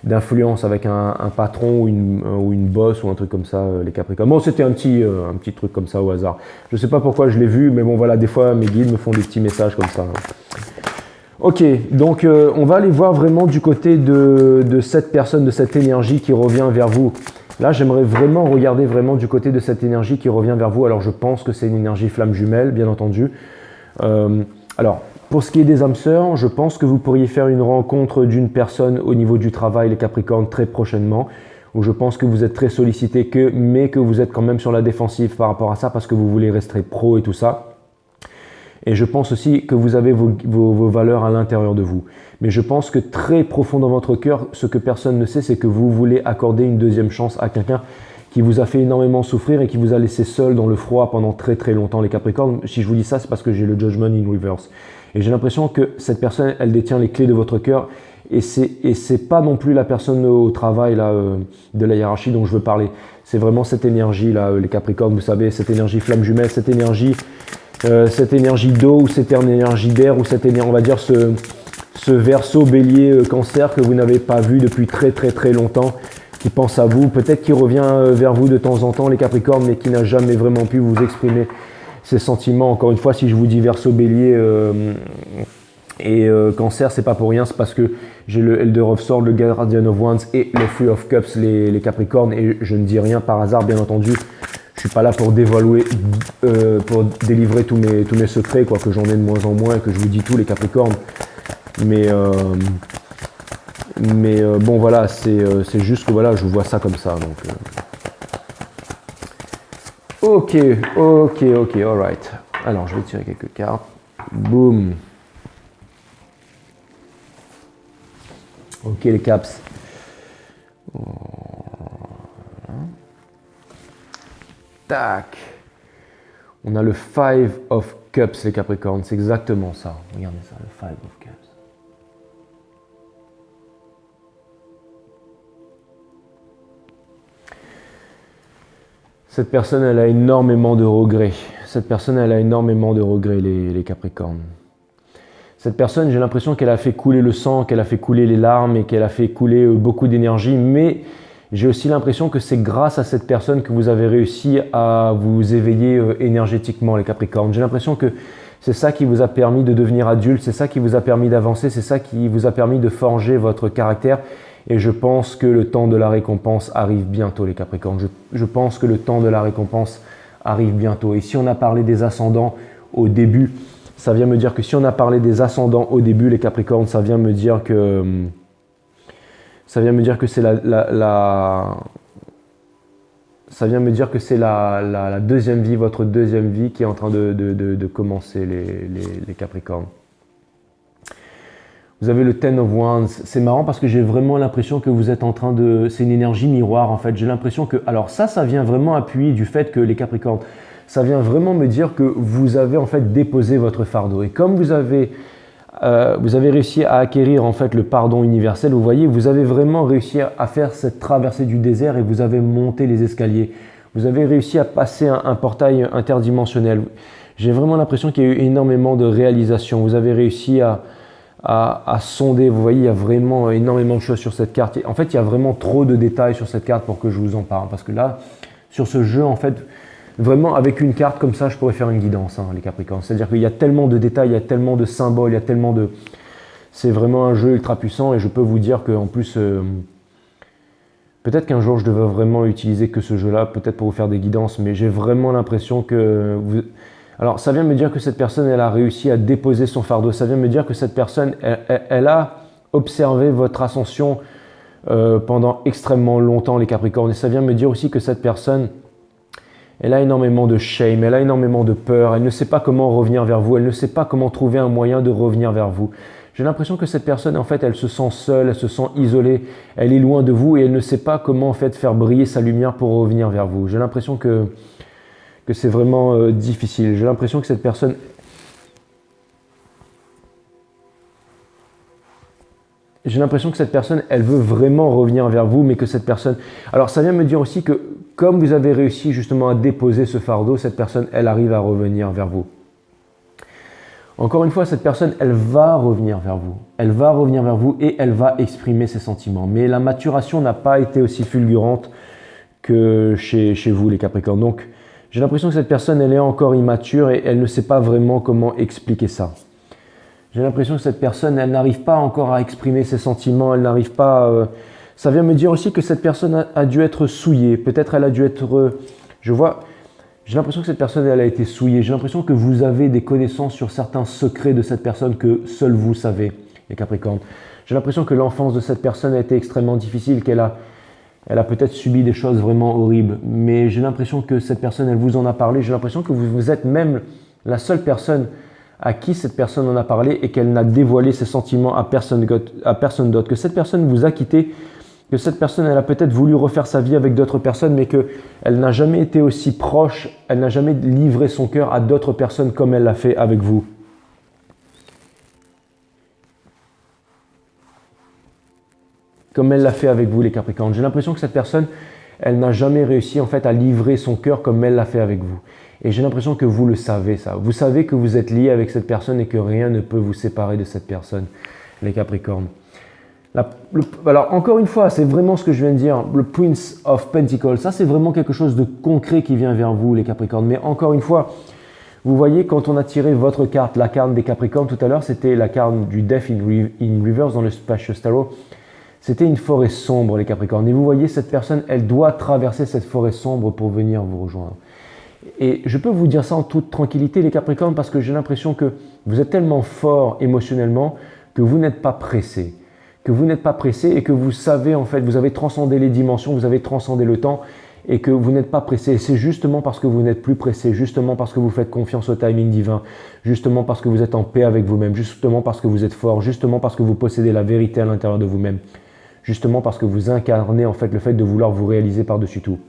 d'influence, avec un patron ou une boss ou un truc comme ça, les Capricornes. Bon, c'était un petit truc comme ça au hasard. Je ne sais pas pourquoi je l'ai vu, mais bon, voilà, des fois, mes guides me font des petits messages comme ça. Ok, donc on va aller voir vraiment du côté de cette personne, de cette énergie qui revient vers vous. Là, j'aimerais vraiment regarder vraiment du côté de cette énergie qui revient vers vous. Alors, je pense que c'est une énergie flamme jumelle, bien entendu. Alors, pour ce qui est des âmes sœurs, je pense que vous pourriez faire une rencontre d'une personne au niveau du travail, les Capricornes, très prochainement, où je pense que vous êtes très sollicité, mais que vous êtes quand même sur la défensive par rapport à ça, parce que vous voulez rester pro et tout ça. Et je pense aussi que vous avez vos valeurs à l'intérieur de vous. Mais je pense que très profond dans votre cœur, ce que personne ne sait, c'est que vous voulez accorder une deuxième chance à quelqu'un qui vous a fait énormément souffrir et qui vous a laissé seul dans le froid pendant très très longtemps. Les Capricornes, si je vous dis ça, c'est parce que j'ai le Judgment in reverse. Et j'ai l'impression que cette personne, elle détient les clés de votre cœur. Et c'est pas non plus la personne au travail là, de la hiérarchie dont je veux parler. C'est vraiment cette énergie là, les Capricornes, vous savez, cette énergie flamme jumelle, cette énergie d'eau ou cette énergie d'air ou cette énergie, on va dire ce Verseau, Bélier, Cancer que vous n'avez pas vu depuis très très très longtemps, qui pense à vous, peut-être qui revient vers vous de temps en temps, les Capricornes, mais qui n'a jamais vraiment pu vous exprimer ses sentiments. Encore une fois, si je vous dis Verseau, Bélier et Cancer, c'est pas pour rien, c'est parce que j'ai le Elder of Swords, le Guardian of Wands et le Three of Cups, les Capricornes, et je ne dis rien par hasard, bien entendu. Je suis pas là pour dévoiler, pour délivrer tous mes secrets, quoi, que j'en ai de moins en moins et que je vous dis tout, les Capricornes. Mais bon, voilà, c'est juste que voilà, je vois ça comme ça. Donc, ok, alright. Alors, je vais tirer quelques cartes. Boum. Ok, les caps. Tac. On a le Five of Cups, les Capricornes. C'est exactement ça. Regardez ça, le Five of Cups. Cette personne, elle a énormément de regrets. Cette personne, elle a énormément de regrets, les Capricornes. Cette personne, j'ai l'impression qu'elle a fait couler le sang, qu'elle a fait couler les larmes et qu'elle a fait couler beaucoup d'énergie. Mais j'ai aussi l'impression que c'est grâce à cette personne que vous avez réussi à vous éveiller énergétiquement, les Capricornes. J'ai l'impression que c'est ça qui vous a permis de devenir adulte, c'est ça qui vous a permis d'avancer, c'est ça qui vous a permis de forger votre caractère. Et je pense que le temps de la récompense arrive bientôt, les Capricornes. Je pense que le temps de la récompense arrive bientôt. Et si on a parlé des ascendants au début, ça vient me dire que si on a parlé des ascendants au début, les Capricornes, ça vient me dire que c'est la deuxième vie, votre deuxième vie qui est en train de commencer, les Capricornes. Vous avez le Ten of Wands. C'est marrant parce que j'ai vraiment l'impression que vous êtes en train de... C'est une énergie miroir en fait. J'ai l'impression que... Alors ça vient vraiment appuyer du fait que les Capricornes, ça vient vraiment me dire que vous avez en fait déposé votre fardeau. Et comme vous avez réussi à acquérir en fait le pardon universel, vous voyez, vous avez vraiment réussi à faire cette traversée du désert et vous avez monté les escaliers. Vous avez réussi à passer un portail interdimensionnel. J'ai vraiment l'impression qu'il y a eu énormément de réalisations. Vous avez réussi à sonder. Vous voyez, il y a vraiment énormément de choses sur cette carte. En fait, il y a vraiment trop de détails sur cette carte pour que je vous en parle. Parce que là, sur ce jeu, en fait, vraiment, avec une carte comme ça, je pourrais faire une guidance, hein, les Capricornes. C'est-à-dire qu'il y a tellement de détails, il y a tellement de symboles, il y a tellement de... C'est vraiment un jeu ultra puissant et je peux vous dire qu'en plus, peut-être qu'un jour, je devrais vraiment utiliser que ce jeu-là, peut-être pour vous faire des guidances, mais j'ai vraiment l'impression que... Alors, ça vient me dire que cette personne, elle a réussi à déposer son fardeau. Ça vient me dire que cette personne, elle a observé votre ascension pendant extrêmement longtemps, les Capricornes. Et ça vient me dire aussi que cette personne, elle a énormément de shame, elle a énormément de peur. Elle ne sait pas comment revenir vers vous. Elle ne sait pas comment trouver un moyen de revenir vers vous. J'ai l'impression que cette personne, en fait, elle se sent seule, elle se sent isolée. Elle est loin de vous et elle ne sait pas comment, en fait, faire briller sa lumière pour revenir vers vous. J'ai l'impression que c'est vraiment difficile. J'ai l'impression que cette personne... elle veut vraiment revenir vers vous, mais que cette personne... Alors, ça vient me dire aussi que, comme vous avez réussi justement à déposer ce fardeau, cette personne, elle arrive à revenir vers vous. Encore une fois, cette personne, elle va revenir vers vous. Elle va revenir vers vous et elle va exprimer ses sentiments. Mais la maturation n'a pas été aussi fulgurante que chez vous, les Capricornes. Donc, j'ai l'impression que cette personne, elle est encore immature et elle ne sait pas vraiment comment expliquer ça. J'ai l'impression que cette personne, elle n'arrive pas encore à exprimer ses sentiments, elle n'arrive pas... Ça vient me dire aussi que cette personne a dû être souillée. Peut-être elle a dû être... J'ai l'impression que cette personne, elle a été souillée. J'ai l'impression que vous avez des connaissances sur certains secrets de cette personne que seul vous savez, les Capricornes. J'ai l'impression que l'enfance de cette personne a été extrêmement difficile, qu'elle a peut-être subi des choses vraiment horribles, mais j'ai l'impression que cette personne, elle vous en a parlé. J'ai l'impression que vous êtes même la seule personne à qui cette personne en a parlé et qu'elle n'a dévoilé ses sentiments à personne d'autre. Que cette personne vous a quitté que cette personne, elle a peut-être voulu refaire sa vie avec d'autres personnes, mais qu'elle n'a jamais été aussi proche, elle n'a jamais livré son cœur à d'autres personnes comme elle l'a fait avec vous. Comme elle l'a fait avec vous, les Capricornes. J'ai l'impression que cette personne, elle n'a jamais réussi en fait à livrer son cœur comme elle l'a fait avec vous. Et j'ai l'impression que vous le savez ça. Vous savez que vous êtes lié avec cette personne et que rien ne peut vous séparer de cette personne, les Capricornes. Alors encore une fois, c'est vraiment ce que je viens de dire, le Prince of Pentacles, ça c'est vraiment quelque chose de concret qui vient vers vous les Capricornes. Mais encore une fois, vous voyez quand on a tiré votre carte, la carte des Capricornes tout à l'heure, c'était la carte du Death in Reverse dans le Spacious Tarot. C'était une forêt sombre les Capricornes. Et vous voyez cette personne, elle doit traverser cette forêt sombre pour venir vous rejoindre. Et je peux vous dire ça en toute tranquillité les Capricornes parce que j'ai l'impression que vous êtes tellement fort émotionnellement que vous n'êtes pas pressé. Que vous n'êtes pas pressé et que vous savez en fait, vous avez transcendé les dimensions, vous avez transcendé le temps et que vous n'êtes pas pressé. Et c'est justement parce que vous n'êtes plus pressé, justement parce que vous faites confiance au timing divin, justement parce que vous êtes en paix avec vous-même, justement parce que vous êtes fort, justement parce que vous possédez la vérité à l'intérieur de vous-même, justement parce que vous incarnez en fait le fait de vouloir vous réaliser par-dessus tout,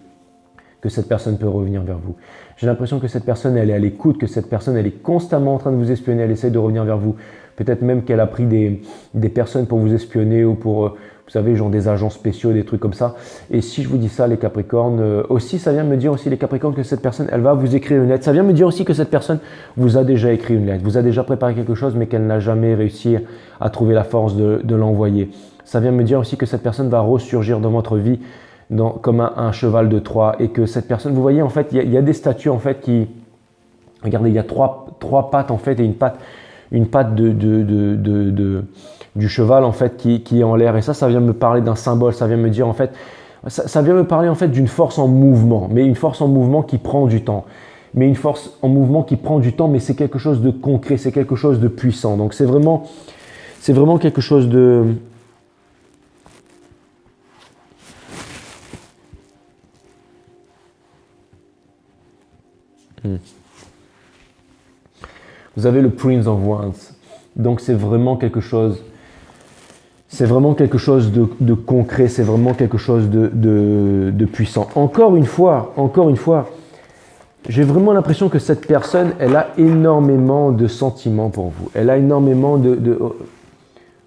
que cette personne peut revenir vers vous. J'ai l'impression que cette personne, elle est à l'écoute, que cette personne, elle est constamment en train de vous espionner, elle essaie de revenir vers vous. Peut-être même qu'elle a pris des personnes pour vous espionner ou pour, vous savez, genre des agents spéciaux, des trucs comme ça. Et si je vous dis ça, les Capricornes, aussi, ça vient me dire aussi, les Capricornes, que cette personne, elle va vous écrire une lettre. Ça vient me dire aussi que cette personne vous a déjà écrit une lettre, vous a déjà préparé quelque chose, mais qu'elle n'a jamais réussi à trouver la force de l'envoyer. Ça vient me dire aussi que cette personne va ressurgir dans votre vie comme un cheval de Troie et que cette personne, vous voyez, en fait, il y a des statues, en fait, qui, regardez, il y a trois pattes, en fait, et une patte du cheval en fait qui est en l'air et ça vient me parler d'un symbole, ça vient me dire en fait, ça vient me parler en fait d'une force en mouvement, mais une force en mouvement qui prend du temps, mais une force en mouvement qui prend du temps, mais c'est quelque chose de concret, c'est quelque chose de puissant, donc c'est vraiment quelque chose de Vous avez le Prince of Wands, donc c'est vraiment quelque chose de concret, c'est vraiment quelque chose de puissant. Encore une fois, j'ai vraiment l'impression que cette personne, elle a énormément de sentiments pour vous. Elle a énormément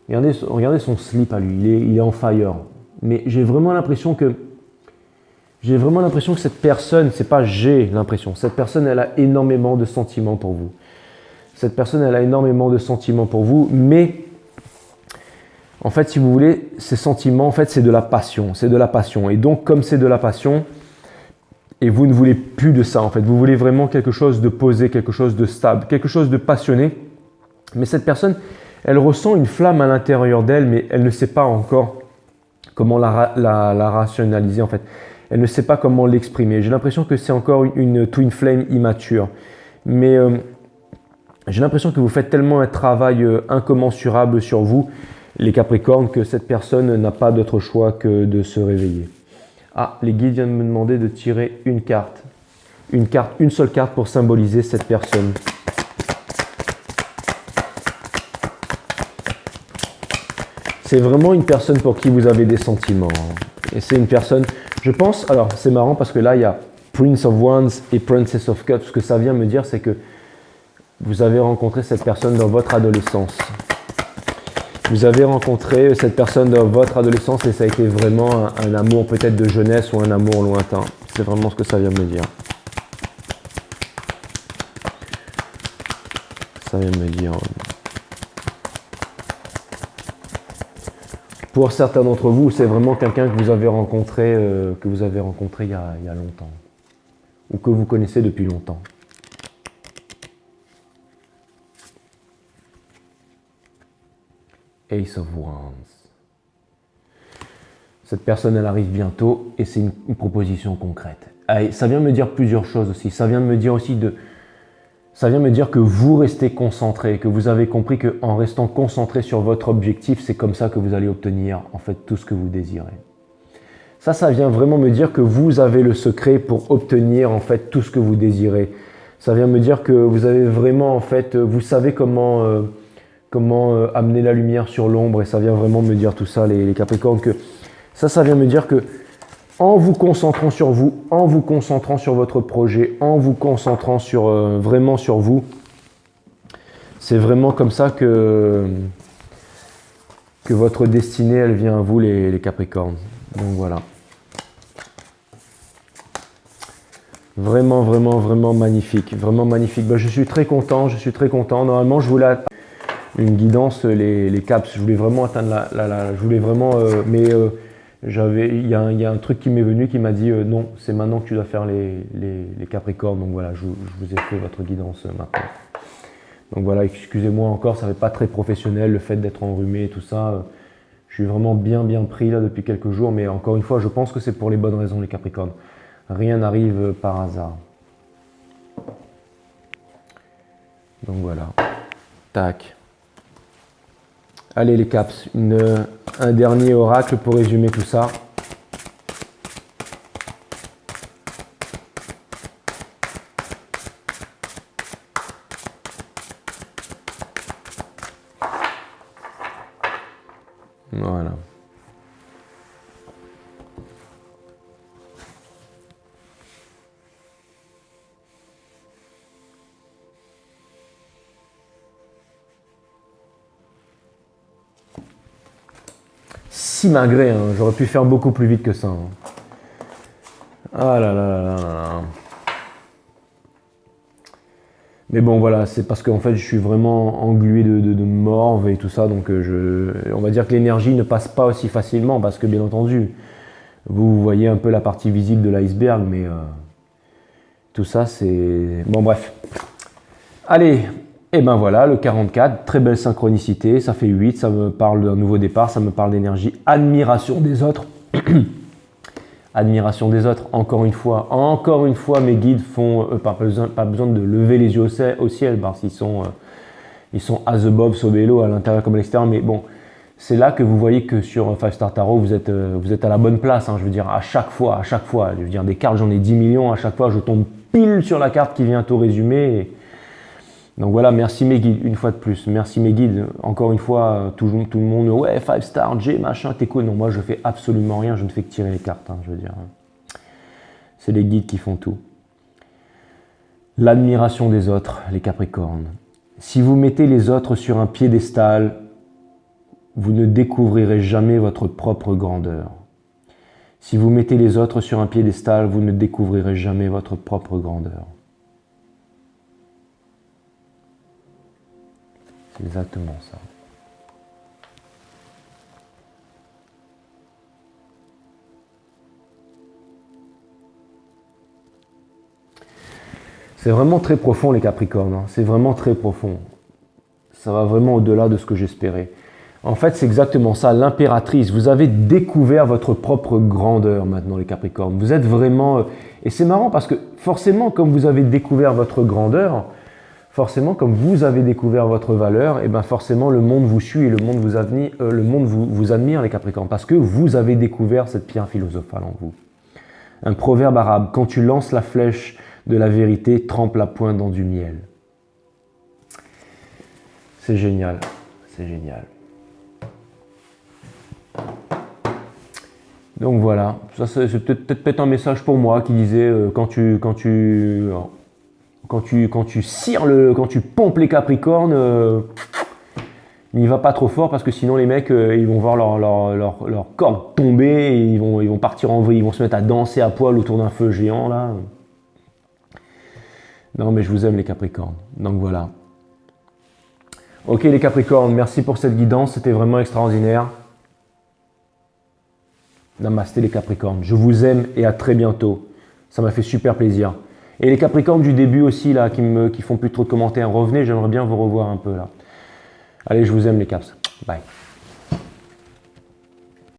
regardez son slip à lui, il est en fire. Mais j'ai vraiment l'impression que cette personne, c'est pas j'ai l'impression, cette personne, elle a énormément de sentiments pour vous. Cette personne, elle a énormément de sentiments pour vous, mais en fait, si vous voulez, ces sentiments, en fait, c'est de la passion, Et donc, comme c'est de la passion, et vous ne voulez plus de ça, en fait, vous voulez vraiment quelque chose de posé, quelque chose de stable, quelque chose de passionné. Mais cette personne, elle ressent une flamme à l'intérieur d'elle, mais elle ne sait pas encore comment la rationaliser, en fait. Elle ne sait pas comment l'exprimer. J'ai l'impression que c'est encore une twin flame immature. Mais j'ai l'impression que vous faites tellement un travail incommensurable sur vous, les Capricornes, que cette personne n'a pas d'autre choix que de se réveiller. Ah, les guides viennent me demander de tirer une carte. Une seule carte pour symboliser cette personne. C'est vraiment une personne pour qui vous avez des sentiments. Et c'est une personne, je pense, alors c'est marrant parce que là il y a Prince of Wands et Princess of Cups. Ce que ça vient me dire, c'est que vous avez rencontré cette personne dans votre adolescence. Vous avez rencontré cette personne dans votre adolescence et ça a été vraiment un amour peut-être de jeunesse ou un amour lointain. C'est vraiment ce que ça vient me dire. Ça vient me dire. Pour certains d'entre vous, c'est vraiment quelqu'un que vous avez rencontré, il y a longtemps. Ou que vous connaissez depuis longtemps. Ace of Wands. Cette personne, elle arrive bientôt et c'est une proposition concrète. Allez, ça vient me dire plusieurs choses aussi. Ça vient me dire que vous restez concentré, que vous avez compris qu'en restant concentré sur votre objectif, c'est comme ça que vous allez obtenir en fait tout ce que vous désirez. Ça vient vraiment me dire que vous avez le secret pour obtenir en fait tout ce que vous désirez. Ça vient me dire que vous avez vraiment en fait, vous savez comment amener la lumière sur l'ombre et ça vient vraiment me dire tout ça, les Capricornes, que Ça vient me dire que en vous concentrant sur vous, en vous concentrant sur votre projet, en vous concentrant sur, vraiment sur vous, c'est vraiment comme ça que votre destinée, elle vient à vous, les Capricornes. Donc voilà. Vraiment, vraiment, vraiment magnifique. Vraiment magnifique. Ben, je suis très content, je suis très content. Normalement, je voulais une guidance, les caps. Je voulais vraiment atteindre je voulais vraiment... il y a un truc qui m'est venu qui m'a dit non, c'est maintenant que tu dois faire les Capricornes. Donc voilà, je vous ai fait votre guidance maintenant. Donc voilà, excusez-moi encore, ça n'est pas très professionnel, le fait d'être enrhumé et tout ça. Je suis vraiment bien pris là depuis quelques jours, mais encore une fois, je pense que c'est pour les bonnes raisons, les Capricornes. Rien n'arrive par hasard. Donc voilà. Tac. Allez les caps, un dernier oracle pour résumer tout ça. Voilà. Si malgré, hein, j'aurais pu faire beaucoup plus vite que ça. Hein. Ah là là là là là. Mais bon voilà, c'est parce qu'en fait je suis vraiment englué de morve et tout ça, donc on va dire que l'énergie ne passe pas aussi facilement parce que bien entendu, vous voyez un peu la partie visible de l'iceberg, mais tout ça c'est... Bon bref. Allez, et ben voilà, le 44, très belle synchronicité, ça fait 8, ça me parle d'un nouveau départ, ça me parle d'énergie, admiration des autres. Admiration des autres, encore une fois, mes guides font pas besoin de lever les yeux au ciel parce qu'ils sont as above, so below, à l'intérieur comme à l'extérieur, mais bon, c'est là que vous voyez que sur 5 Star Tarot, vous êtes à la bonne place, hein, je veux dire, à chaque fois, je veux dire, des cartes, j'en ai 10 millions, à chaque fois, je tombe pile sur la carte qui vient tout résumer. Donc voilà, merci mes guides, une fois de plus. Merci mes guides. Encore une fois, tout le monde, ouais, 5 Star, J, machin, t'es cool. Non, moi, je fais absolument rien, je ne fais que tirer les cartes, hein, je veux dire. C'est les guides qui font tout. L'admiration des autres, les Capricornes. Si vous mettez les autres sur un piédestal, vous ne découvrirez jamais votre propre grandeur. Si vous mettez les autres sur un piédestal, vous ne découvrirez jamais votre propre grandeur. C'est exactement ça. C'est vraiment très profond les Capricornes, hein. C'est vraiment très profond. Ça va vraiment au-delà de ce que j'espérais. En fait, c'est exactement ça, l'impératrice. Vous avez découvert votre propre grandeur maintenant les Capricornes. Vous êtes vraiment... Et c'est marrant parce que forcément, comme vous avez découvert votre grandeur, forcément, comme vous avez découvert votre valeur, et bien forcément, le monde vous suit et le monde vous admire, les Capricornes, parce que vous avez découvert cette pierre philosophale en vous. Un proverbe arabe, quand tu lances la flèche de la vérité, trempe la pointe dans du miel. C'est génial, c'est génial. Donc voilà, ça c'est peut-être un message pour moi qui disait quand tu pompes les Capricornes, n'y va pas trop fort parce que sinon les mecs ils vont voir leur corde tomber et ils vont partir en vrille, ils vont se mettre à danser à poil autour d'un feu géant là. Non mais je vous aime les Capricornes, donc voilà. Ok les Capricornes, merci pour cette guidance, c'était vraiment extraordinaire. Namasté les Capricornes, je vous aime et à très bientôt. Ça m'a fait super plaisir. Et les Capricornes du début aussi, là, qui font plus trop de commentaires, revenez, j'aimerais bien vous revoir un peu là. Allez, je vous aime les Caps. Bye.